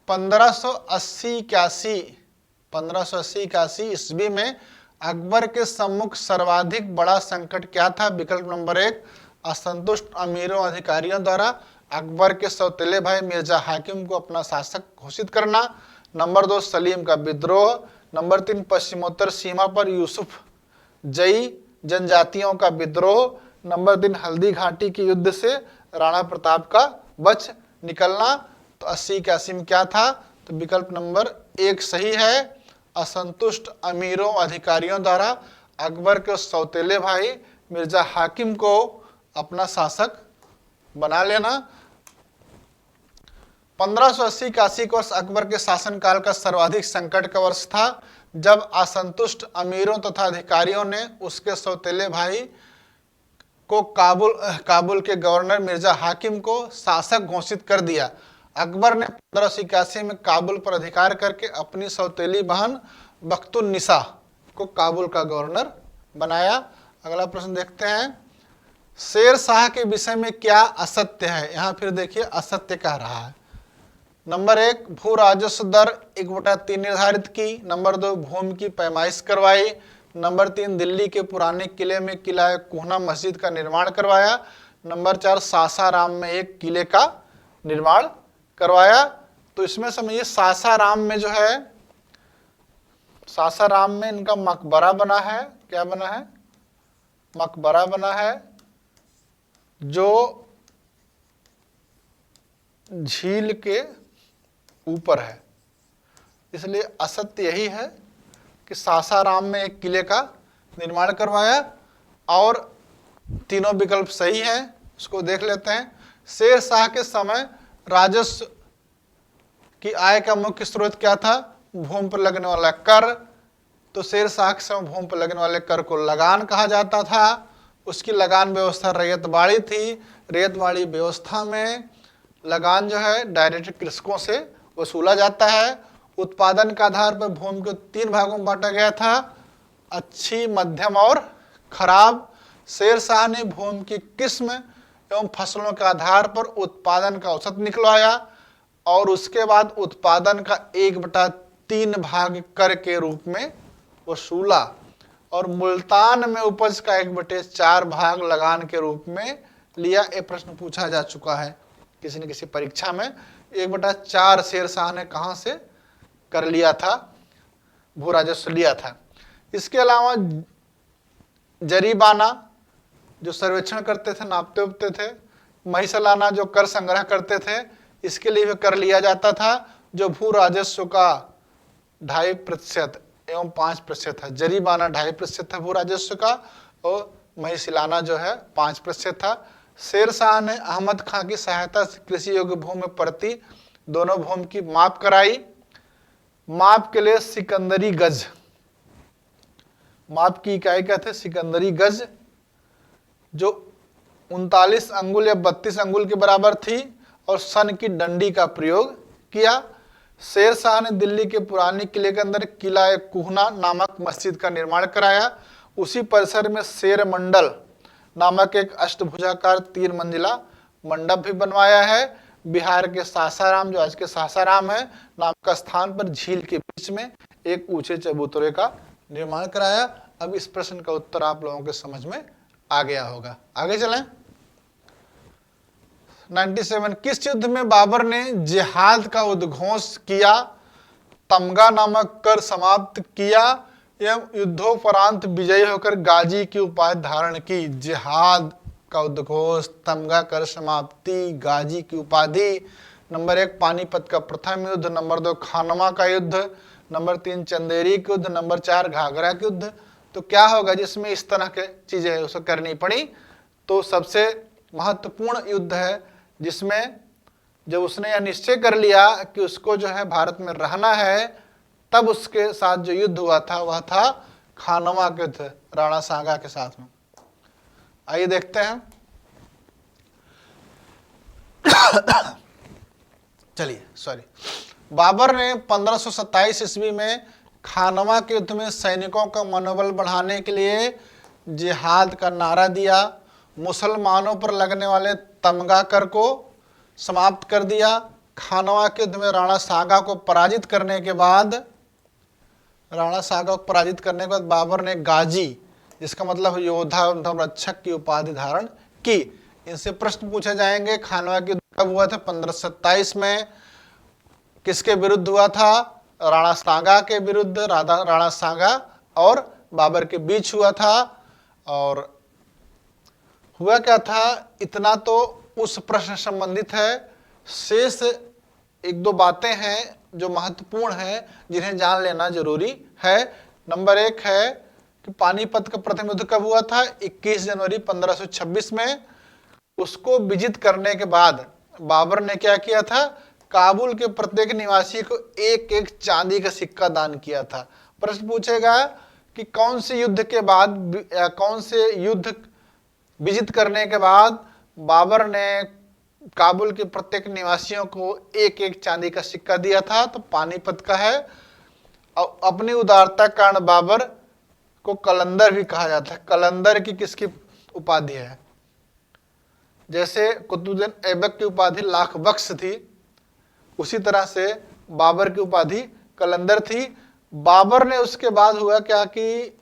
1580-81 ईस्वी में अकबर के सम्मुख सर्वाधिक बड़ा संकट क्या था? विकल्प नंबर 1, असंतुष्ट अमीरों अधिकारियों द्वारा अकबर के सौतेले भाई मिर्जा हाकिम को अपना शासक घोषित करना। नंबर 2, सलीम का विद्रोह। नंबर 3, पश्चिमोत्तर सीमा पर यूसुफ जई जनजातियों का विद्रोह। नंबर 3, हल्दी घाटी के युद्ध से राणा प्रताप का बच निकलना। तो 80-81 में क्या था? तो विकल्प नंबर 1 सही है, असंतुष्ट अमीरों अधिकारियों द्वारा अकबर के सौतेले भाई मिर्जा हाकिम को अपना शासक बना लेना। 1580-81 का वर्ष अकबर के शासनकाल का सर्वाधिक संकट का वर्ष था, जब असंतुष्ट अमीरों तथा अधिकारियों ने उसके सौतेले भाई को काबुल के गवर्नर मिर्जा हाकिम को शासक घोषित कर दिया। अकबर ने 1581 में काबुल पर अधिकार करके अपनी सौतेली बहन बख्तुन्निसा को काबुल का गवर्नर बनाया। अगला प्रश्न देखते हैं, शेर शाह के विषय में क्या असत्य है? यहां फिर देखिए असत्य कह रहा है। नंबर 1, भू राजस्व दर 1/3 निर्धारित की। नंबर 2, भूमि की पैमाइश करवाई। नंबर 3, दिल्ली के पुराने किले में किला कोहना मस्जिद का निर्माण करवाया। नंबर 4, सासाराम में एक किले का निर्माण करवाया। तो इसमें समझिए सासाराम में जो है, सासाराम में इनका मकबरा बना है। क्या बना है? मकबरा बना है, जो झील के ऊपर है। इसलिए असत्य यही है कि सासाराम में एक किले का निर्माण करवाया। और तीनों विकल्प सही हैं, उसको देख लेते हैं। शेर शाह के समय राजस्व की आय का मुख्य स्रोत क्या था? भूमि पर लगने वाला कर। तो शेर शाह के समय भूमि पर लगने वाले कर को लगान कहा जाता था। उसकी लगान व्यवस्था रैयतवाड़ी थी। रैयतवाड़ी व्यवस्था में लगान जो है डायरेक्ट कृषकों से वसूला जाता है। उत्पादन के आधार पर भूमि को 3 भागों में बांटा गया था, अच्छी, मध्यम और खराब। शेर शाह ने भूमि की किस्म एवं फसलों के आधार पर उत्पादन का औसत निकलवाया और उसके बाद उत्पादन का 1/3 भाग कर के रूप में वसूला और मुल्तान में उपज का 1/4 भाग लगान के रूप में लिया। ये प्रश्न पूछा जा चुका है किसी न किसी परीक्षा में। 1/4 शेर शाह ने कहां से कर लिया था? भू राजस्व लिया था। इसके अलावा जरीबाना जो सर्वेक्षण करते थे, नापते उपते थे, महिसलाना जो कर संग्रह करते थे, इसके लिए भी कर लिया जाता था, जो भू राजस्व का 2.5% एवं 5% था। जरीबाना 2.5% था भू राजस्व का और महिसलाना जो है 5% था। शेर शाह ने अहमद खां की सहायता से कृषि योग्य भूमि प्रति दोनों भूमि की माप कराई। माप के लिए सिकंदरी गज, माप की इकाई क्या थे? सिकंदरी गज, जो 39 अंगुल या 32 अंगुल के बराबर थी और सन की डंडी का प्रयोग किया। शेर शाह ने दिल्ली के पुराने किले के अंदर किला कोहना नामक मस्जिद का निर्माण कराया। उसी परिसर में शेर मंडल नामक एक अष्टभुजाकार 3 मंजिला मंडप भी बनवाया है। बिहार के सासाराम, जो आज के सासाराम है, नाम का स्थान पर झील के बीच में एक ऊंचे चबूतरे का निर्माण कराया। अब इस प्रश्न का उत्तर आप लोगों के समझ में आ गया होगा। आगे चलें। 97, किस युद्ध में बाबर ने जिहाद का उद्घोष किया, तमगा नामक कर समाप्त किया एवं युद्धोपरांत विजयी होकर गाजी की उपाधि धारण की? जिहाद का उद्घोष, तमगा कर समाप्ति, गाजी की उपाधि। नंबर 1, पानीपत का प्रथम युद्ध। नंबर 2, खानवा का युद्ध। नंबर 3, चंदेरी का युद्ध। नंबर 4, घाघरा का युद्ध। तो क्या होगा जिसमें इस तरह के चीजें उसे करनी पड़ी? तो सबसे महत्वपूर्ण युद्ध है जिसमें जब उसने यह निश्चय कर लिया कि उसको जो है भारत में रहना है, तब उसके साथ जो युद्ध हुआ था वह था खानवा का युद्ध, राणा सांगा के साथ में। आइए देखते हैं। चलिए, सॉरी, बाबर ने 1527 ईस्वी में खानवा के युद्ध में सैनिकों का मनोबल बढ़ाने के लिए जिहाद का नारा दिया, मुसलमानों पर लगने वाले तमगा कर को समाप्त कर दिया। खानवा के युद्ध में राणा सागा को पराजित करने के बाद बाबर ने गाजी, जिसका मतलब योद्धा एवं धर्मरक्षक की उपाधि धारण की। इनसे प्रश्न पूछे जाएंगे। खानवा के युद्ध कब हुआ था? 1527 में। किसके विरुद्ध हुआ था? राणा सांगा के विरुद्ध। राणा सांगा और बाबर के बीच हुआ था। और हुआ क्या था, इतना तो उस प्रश्न से संबंधित है। शेष एक दो बातें हैं जो महत्वपूर्ण हैं, जिन्हें जान लेना जरूरी है। नंबर 1 है कि पानीपत का प्रथम युद्ध कब हुआ था? 21 जनवरी 1526 में। उसको विजित करने के बाद बाबर ने क्या किया था? काबुल के प्रत्येक निवासी को एक एक चांदी का सिक्का दान किया था। प्रश्न पूछेगा कि कौन से युद्ध के बाद या कौन से युद्ध विजित करने के बाद बाबर ने काबुल के प्रत्येक निवासियों को एक एक चांदी का सिक्का दिया था? तो पानीपत का है। और अपनी उदारता के कारण बाबर को कलंदर भी कहा जाता है। कलंदर की किसकी उपाधि है? जैसे कुतुबुद्दीन ऐबक की उपाधि लाख बख्श थी, उसी तरह से बाबर की उपाधि कलंदर थी। बाबर ने उसके बाद हुआ क्या कि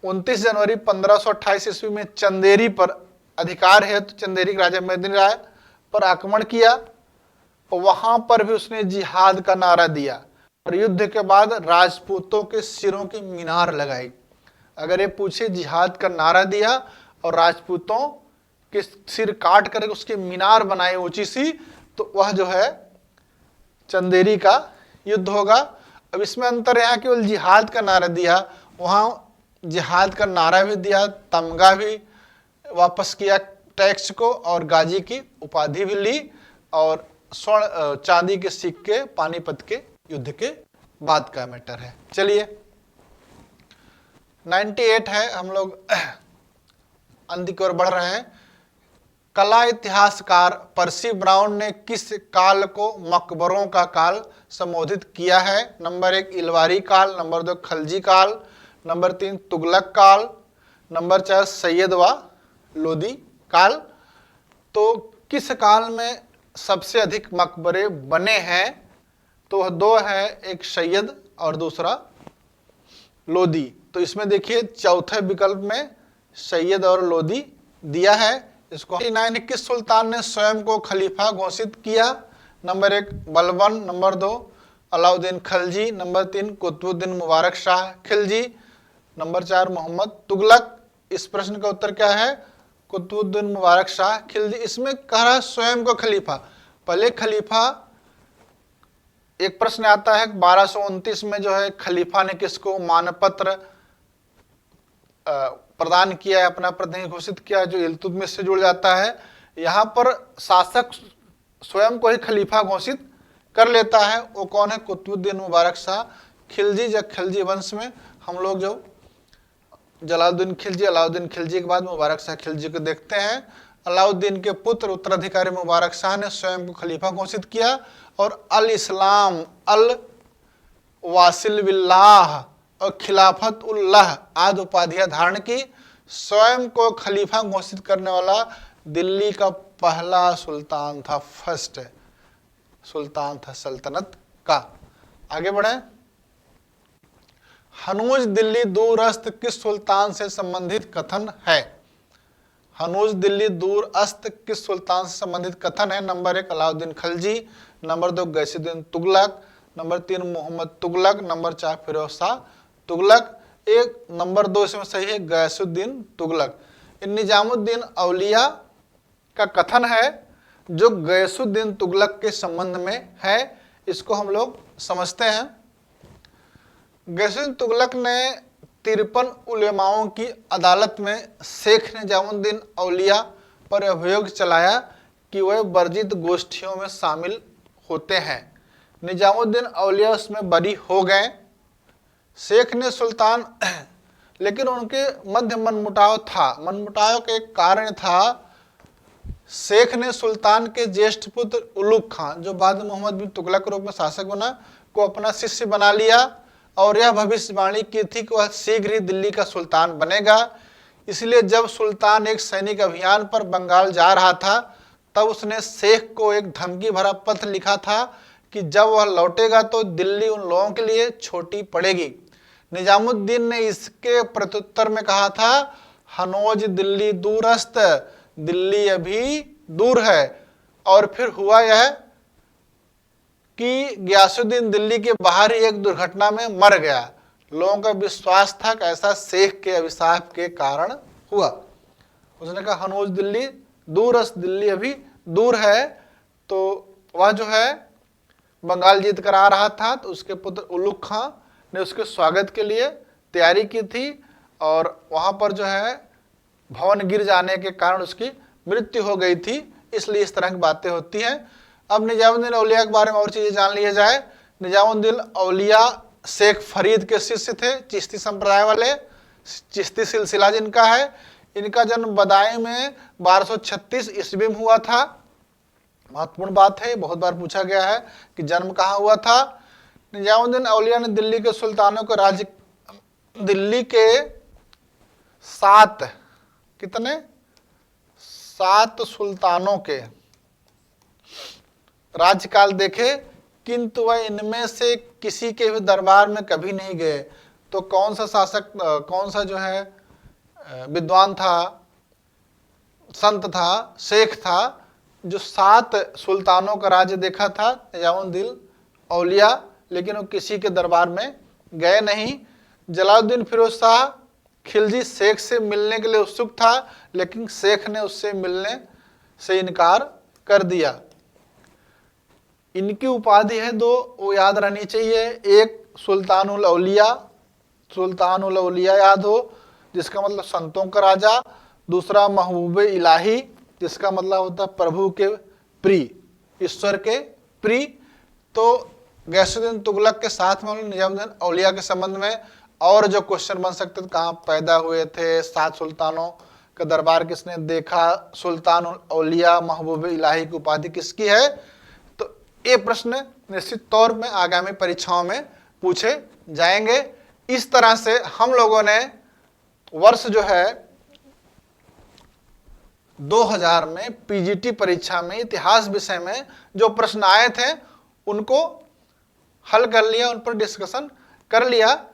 29 जनवरी 1528 ईस्वी में चंदेरी पर अधिकार है तो चंदेरी के राजा मेदिनी राय पर आक्रमण किया। वहां पर भी उसने जिहाद का नारा दिया और युद्ध के बाद राजपूतों के सिरों की मीनार लगाई। अगर ये पूछे जिहाद का नारा दिया और राजपूतों के सिर काट कर उसकी मीनार बनाई ऊंची सी, तो वह जो है चंदेरी का युद्ध होगा। अब इसमें अंतर यहाँ केवल जिहाद का नारा दिया, वहाँ जिहाद का नारा भी दिया, तमगा भी वापस किया टैक्स को और गाजी की उपाधि भी ली और स्वर्ण चांदी के सिक्के पानीपत के युद्ध के बाद का मैटर है। चलिए 98 है, हम लोग अंत की ओर बढ़ रहे हैं। कला इतिहासकार पर्सी ब्राउन ने किस काल को मकबरों का काल संबोधित किया है? नंबर 1 इलवारी काल, नंबर 2 खलजी काल, नंबर 3 तुगलक काल, नंबर 4 सैयद व लोदी काल। तो किस काल में सबसे अधिक मकबरे बने हैं? तो वह दो है, एक सैयद और दूसरा लोदी। तो इसमें देखिए चौथे विकल्प में सैयद और लोदी दिया है। इसको 9 किस सुल्तान ने स्वयं को खलीफा घोषित किया? Number 1 Balban, number 2 Alauddin Khilji, number 3 Qutbuddin Mubarak Shah Khilji, number 4 Mohammad Tughlaq. इस प्रश्न का उत्तर क्या है? कुतुबुद्दीन मुबारक शाह खिलजी। इसमें कह रहा है स्वयं को खलीफा। पहले खलीफा, एक प्रश्न आता है 1229 में जो है खलीफा ने किसको मानपत्र प्रदान किया है, अपना प्रतिनिधि घोषित किया, जो इल्तुतमिश से जुड़ जाता है। यहाँ पर शासक स्वयं को ही खलीफा घोषित कर लेता है। वो कौन है? कुतुबुद्दीन मुबारक शाह खिलजी। या खिलजी वंश में हम लोग जो अलाउद्दीन खिलजी के बाद मुबारक शाह खिलजी को देखते हैं। अलाउद्दीन के पुत्र उत्तराधिकारी मुबारक शाह ने स्वयं को खलीफा घोषित किया और अल इस्लाम, अल वासिल बिल्लाह और खिलाफत उल्लाह आदि उपाधियां धारण की। स्वयं को खलीफा घोषित करने वाला दिल्ली का पहला सुल्तान था, फर्स्ट सुल्तान था सल्तनत का। आगे बढ़े। हनूज दिल्ली दूरस्थ किस सुल्तान से संबंधित कथन है? हनूज दिल्ली दूरस्थ किस सुल्तान से संबंधित कथन है? Number 1 Alauddin Khilji, number 2 Ghiyasuddin Tughlaq, number 3 Mohammad Tughlaq, number 4 Firoz Shah Tughlaq. एक नंबर 2 इसमें सही है, गैसुद्दीन तुगलक। निजामुद्दीन औलिया का कथन है जो गैसुद्दीन तुगलक के संबंध में है। इसको हम लोग समझते हैं। गैसुद्दीन तुगलक ने 53 उलेमाओं की अदालत में शेख निजामुद्दीन औलिया पर अभियोग चलाया कि वह वर्जित गोष्ठियों में शामिल होते हैं। निजामुद्दीन औलिया उसमें बरी हो गए। शेख ने सुल्तान, लेकिन उनके मध्य मनमुटाव था। मनमुटाव का एक कारण था शेख ने सुल्तान के ज्येष्ठ पुत्र उलुग खान, जो बाद में मोहम्मद बिन तुगलक के रूप में शासक बना, को अपना शिष्य बना लिया और यह भविष्यवाणी की थी कि वह शीघ्र ही दिल्ली का सुल्तान बनेगा। इसलिए जब सुल्तान एक सैनिक अभियान पर बंगाल जा रहा था तब उसने शेख को एक धमकी भरा पत्र लिखा था कि जब वह लौटेगा तो दिल्ली उन लोगों के लिए छोटी पड़ेगी। निजामुद्दीन ने इसके प्रत्युत्तर में कहा था, हनोज दिल्ली दूरस्त, दिल्ली अभी दूर है। और फिर हुआ यह कि गयासुद्दीन दिल्ली के बाहर ही एक दुर्घटना में मर गया। लोगों का विश्वास था कि ऐसा शेख के अभिशाप के कारण हुआ। उसने कहा हनोज दिल्ली दूरस्त, दिल्ली अभी दूर है। तो वह जो है बंगाल जीत कर आ रहा था, तो उसके पुत्र उलुग खां ने उसके स्वागत के लिए तैयारी की थी और वहां पर जो है भवन गिर जाने के कारण उसकी मृत्यु हो गई थी। इसलिए इस तरह की बातें होती हैं। अब निजामुद्दीन औलिया के बारे में और चीजें जान लिया जाए। निजामुद्दीन औलिया शेख फरीद के शिष्य थे, चिश्ती संप्रदाय वाले, चिश्ती सिलसिला जिनका है। इनका जन्म बदायूं में 1236 ईस्वी में हुआ था। महत्वपूर्ण बात है, बहुत बार पूछा गया है कि जन्म कहाँ हुआ था। निजामुद्दीन औलिया ने दिल्ली के सुल्तानों को दिल्ली के 7 सुल्तानों के राज्यकाल देखे, किंतु वह इनमें से किसी के भी दरबार में कभी नहीं गए। तो कौन सा शासक, कौन सा जो है विद्वान था, संत था, शेख था, जो 7 सुल्तानों का राज्य देखा था, निजामुद्दीन औलिया, लेकिन वो किसी के दरबार में गए नहीं। जलालुद्दीन फिरोज शाह खिलजी शेख से मिलने के लिए उत्सुक था, लेकिन शेख ने उससे मिलने से इनकार कर दिया। इनकी उपाधि है 2, वो याद रहनी चाहिए। एक सुल्तानुल औलिया याद हो, जिसका मतलब संतों का राजा। दूसरा महबूब इलाही, जिसका मतलब होता है प्रभु के प्रिय, ईश्वर के प्रिय। तो गयासुद्दीन तुगलक के साथ में निजामुद्दीन औलिया के संबंध में और जो क्वेश्चन बन सकते थे, कहाँ पैदा हुए थे, 7 सुल्तानों का दरबार किसने देखा, सुल्तान औलिया महबूब इलाही की उपाधि किसकी है। तो ये प्रश्न निश्चित तौर में आगामी परीक्षाओं में पूछे जाएंगे। इस तरह से हम लोगों ने वर्ष जो है 2000 में पीजीटी परीक्षा में इतिहास विषय में जो प्रश्न आए थे उनको हल कर लिया, उन पर डिस्कशन कर लिया।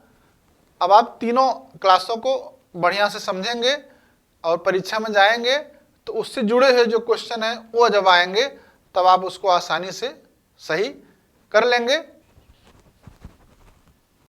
अब आप तीनों क्लासों को बढ़िया से समझेंगे और परीक्षा में जाएंगे तो उससे जुड़े हुए जो क्वेश्चन है वो जब आएंगे तब आप उसको आसानी से सही कर लेंगे।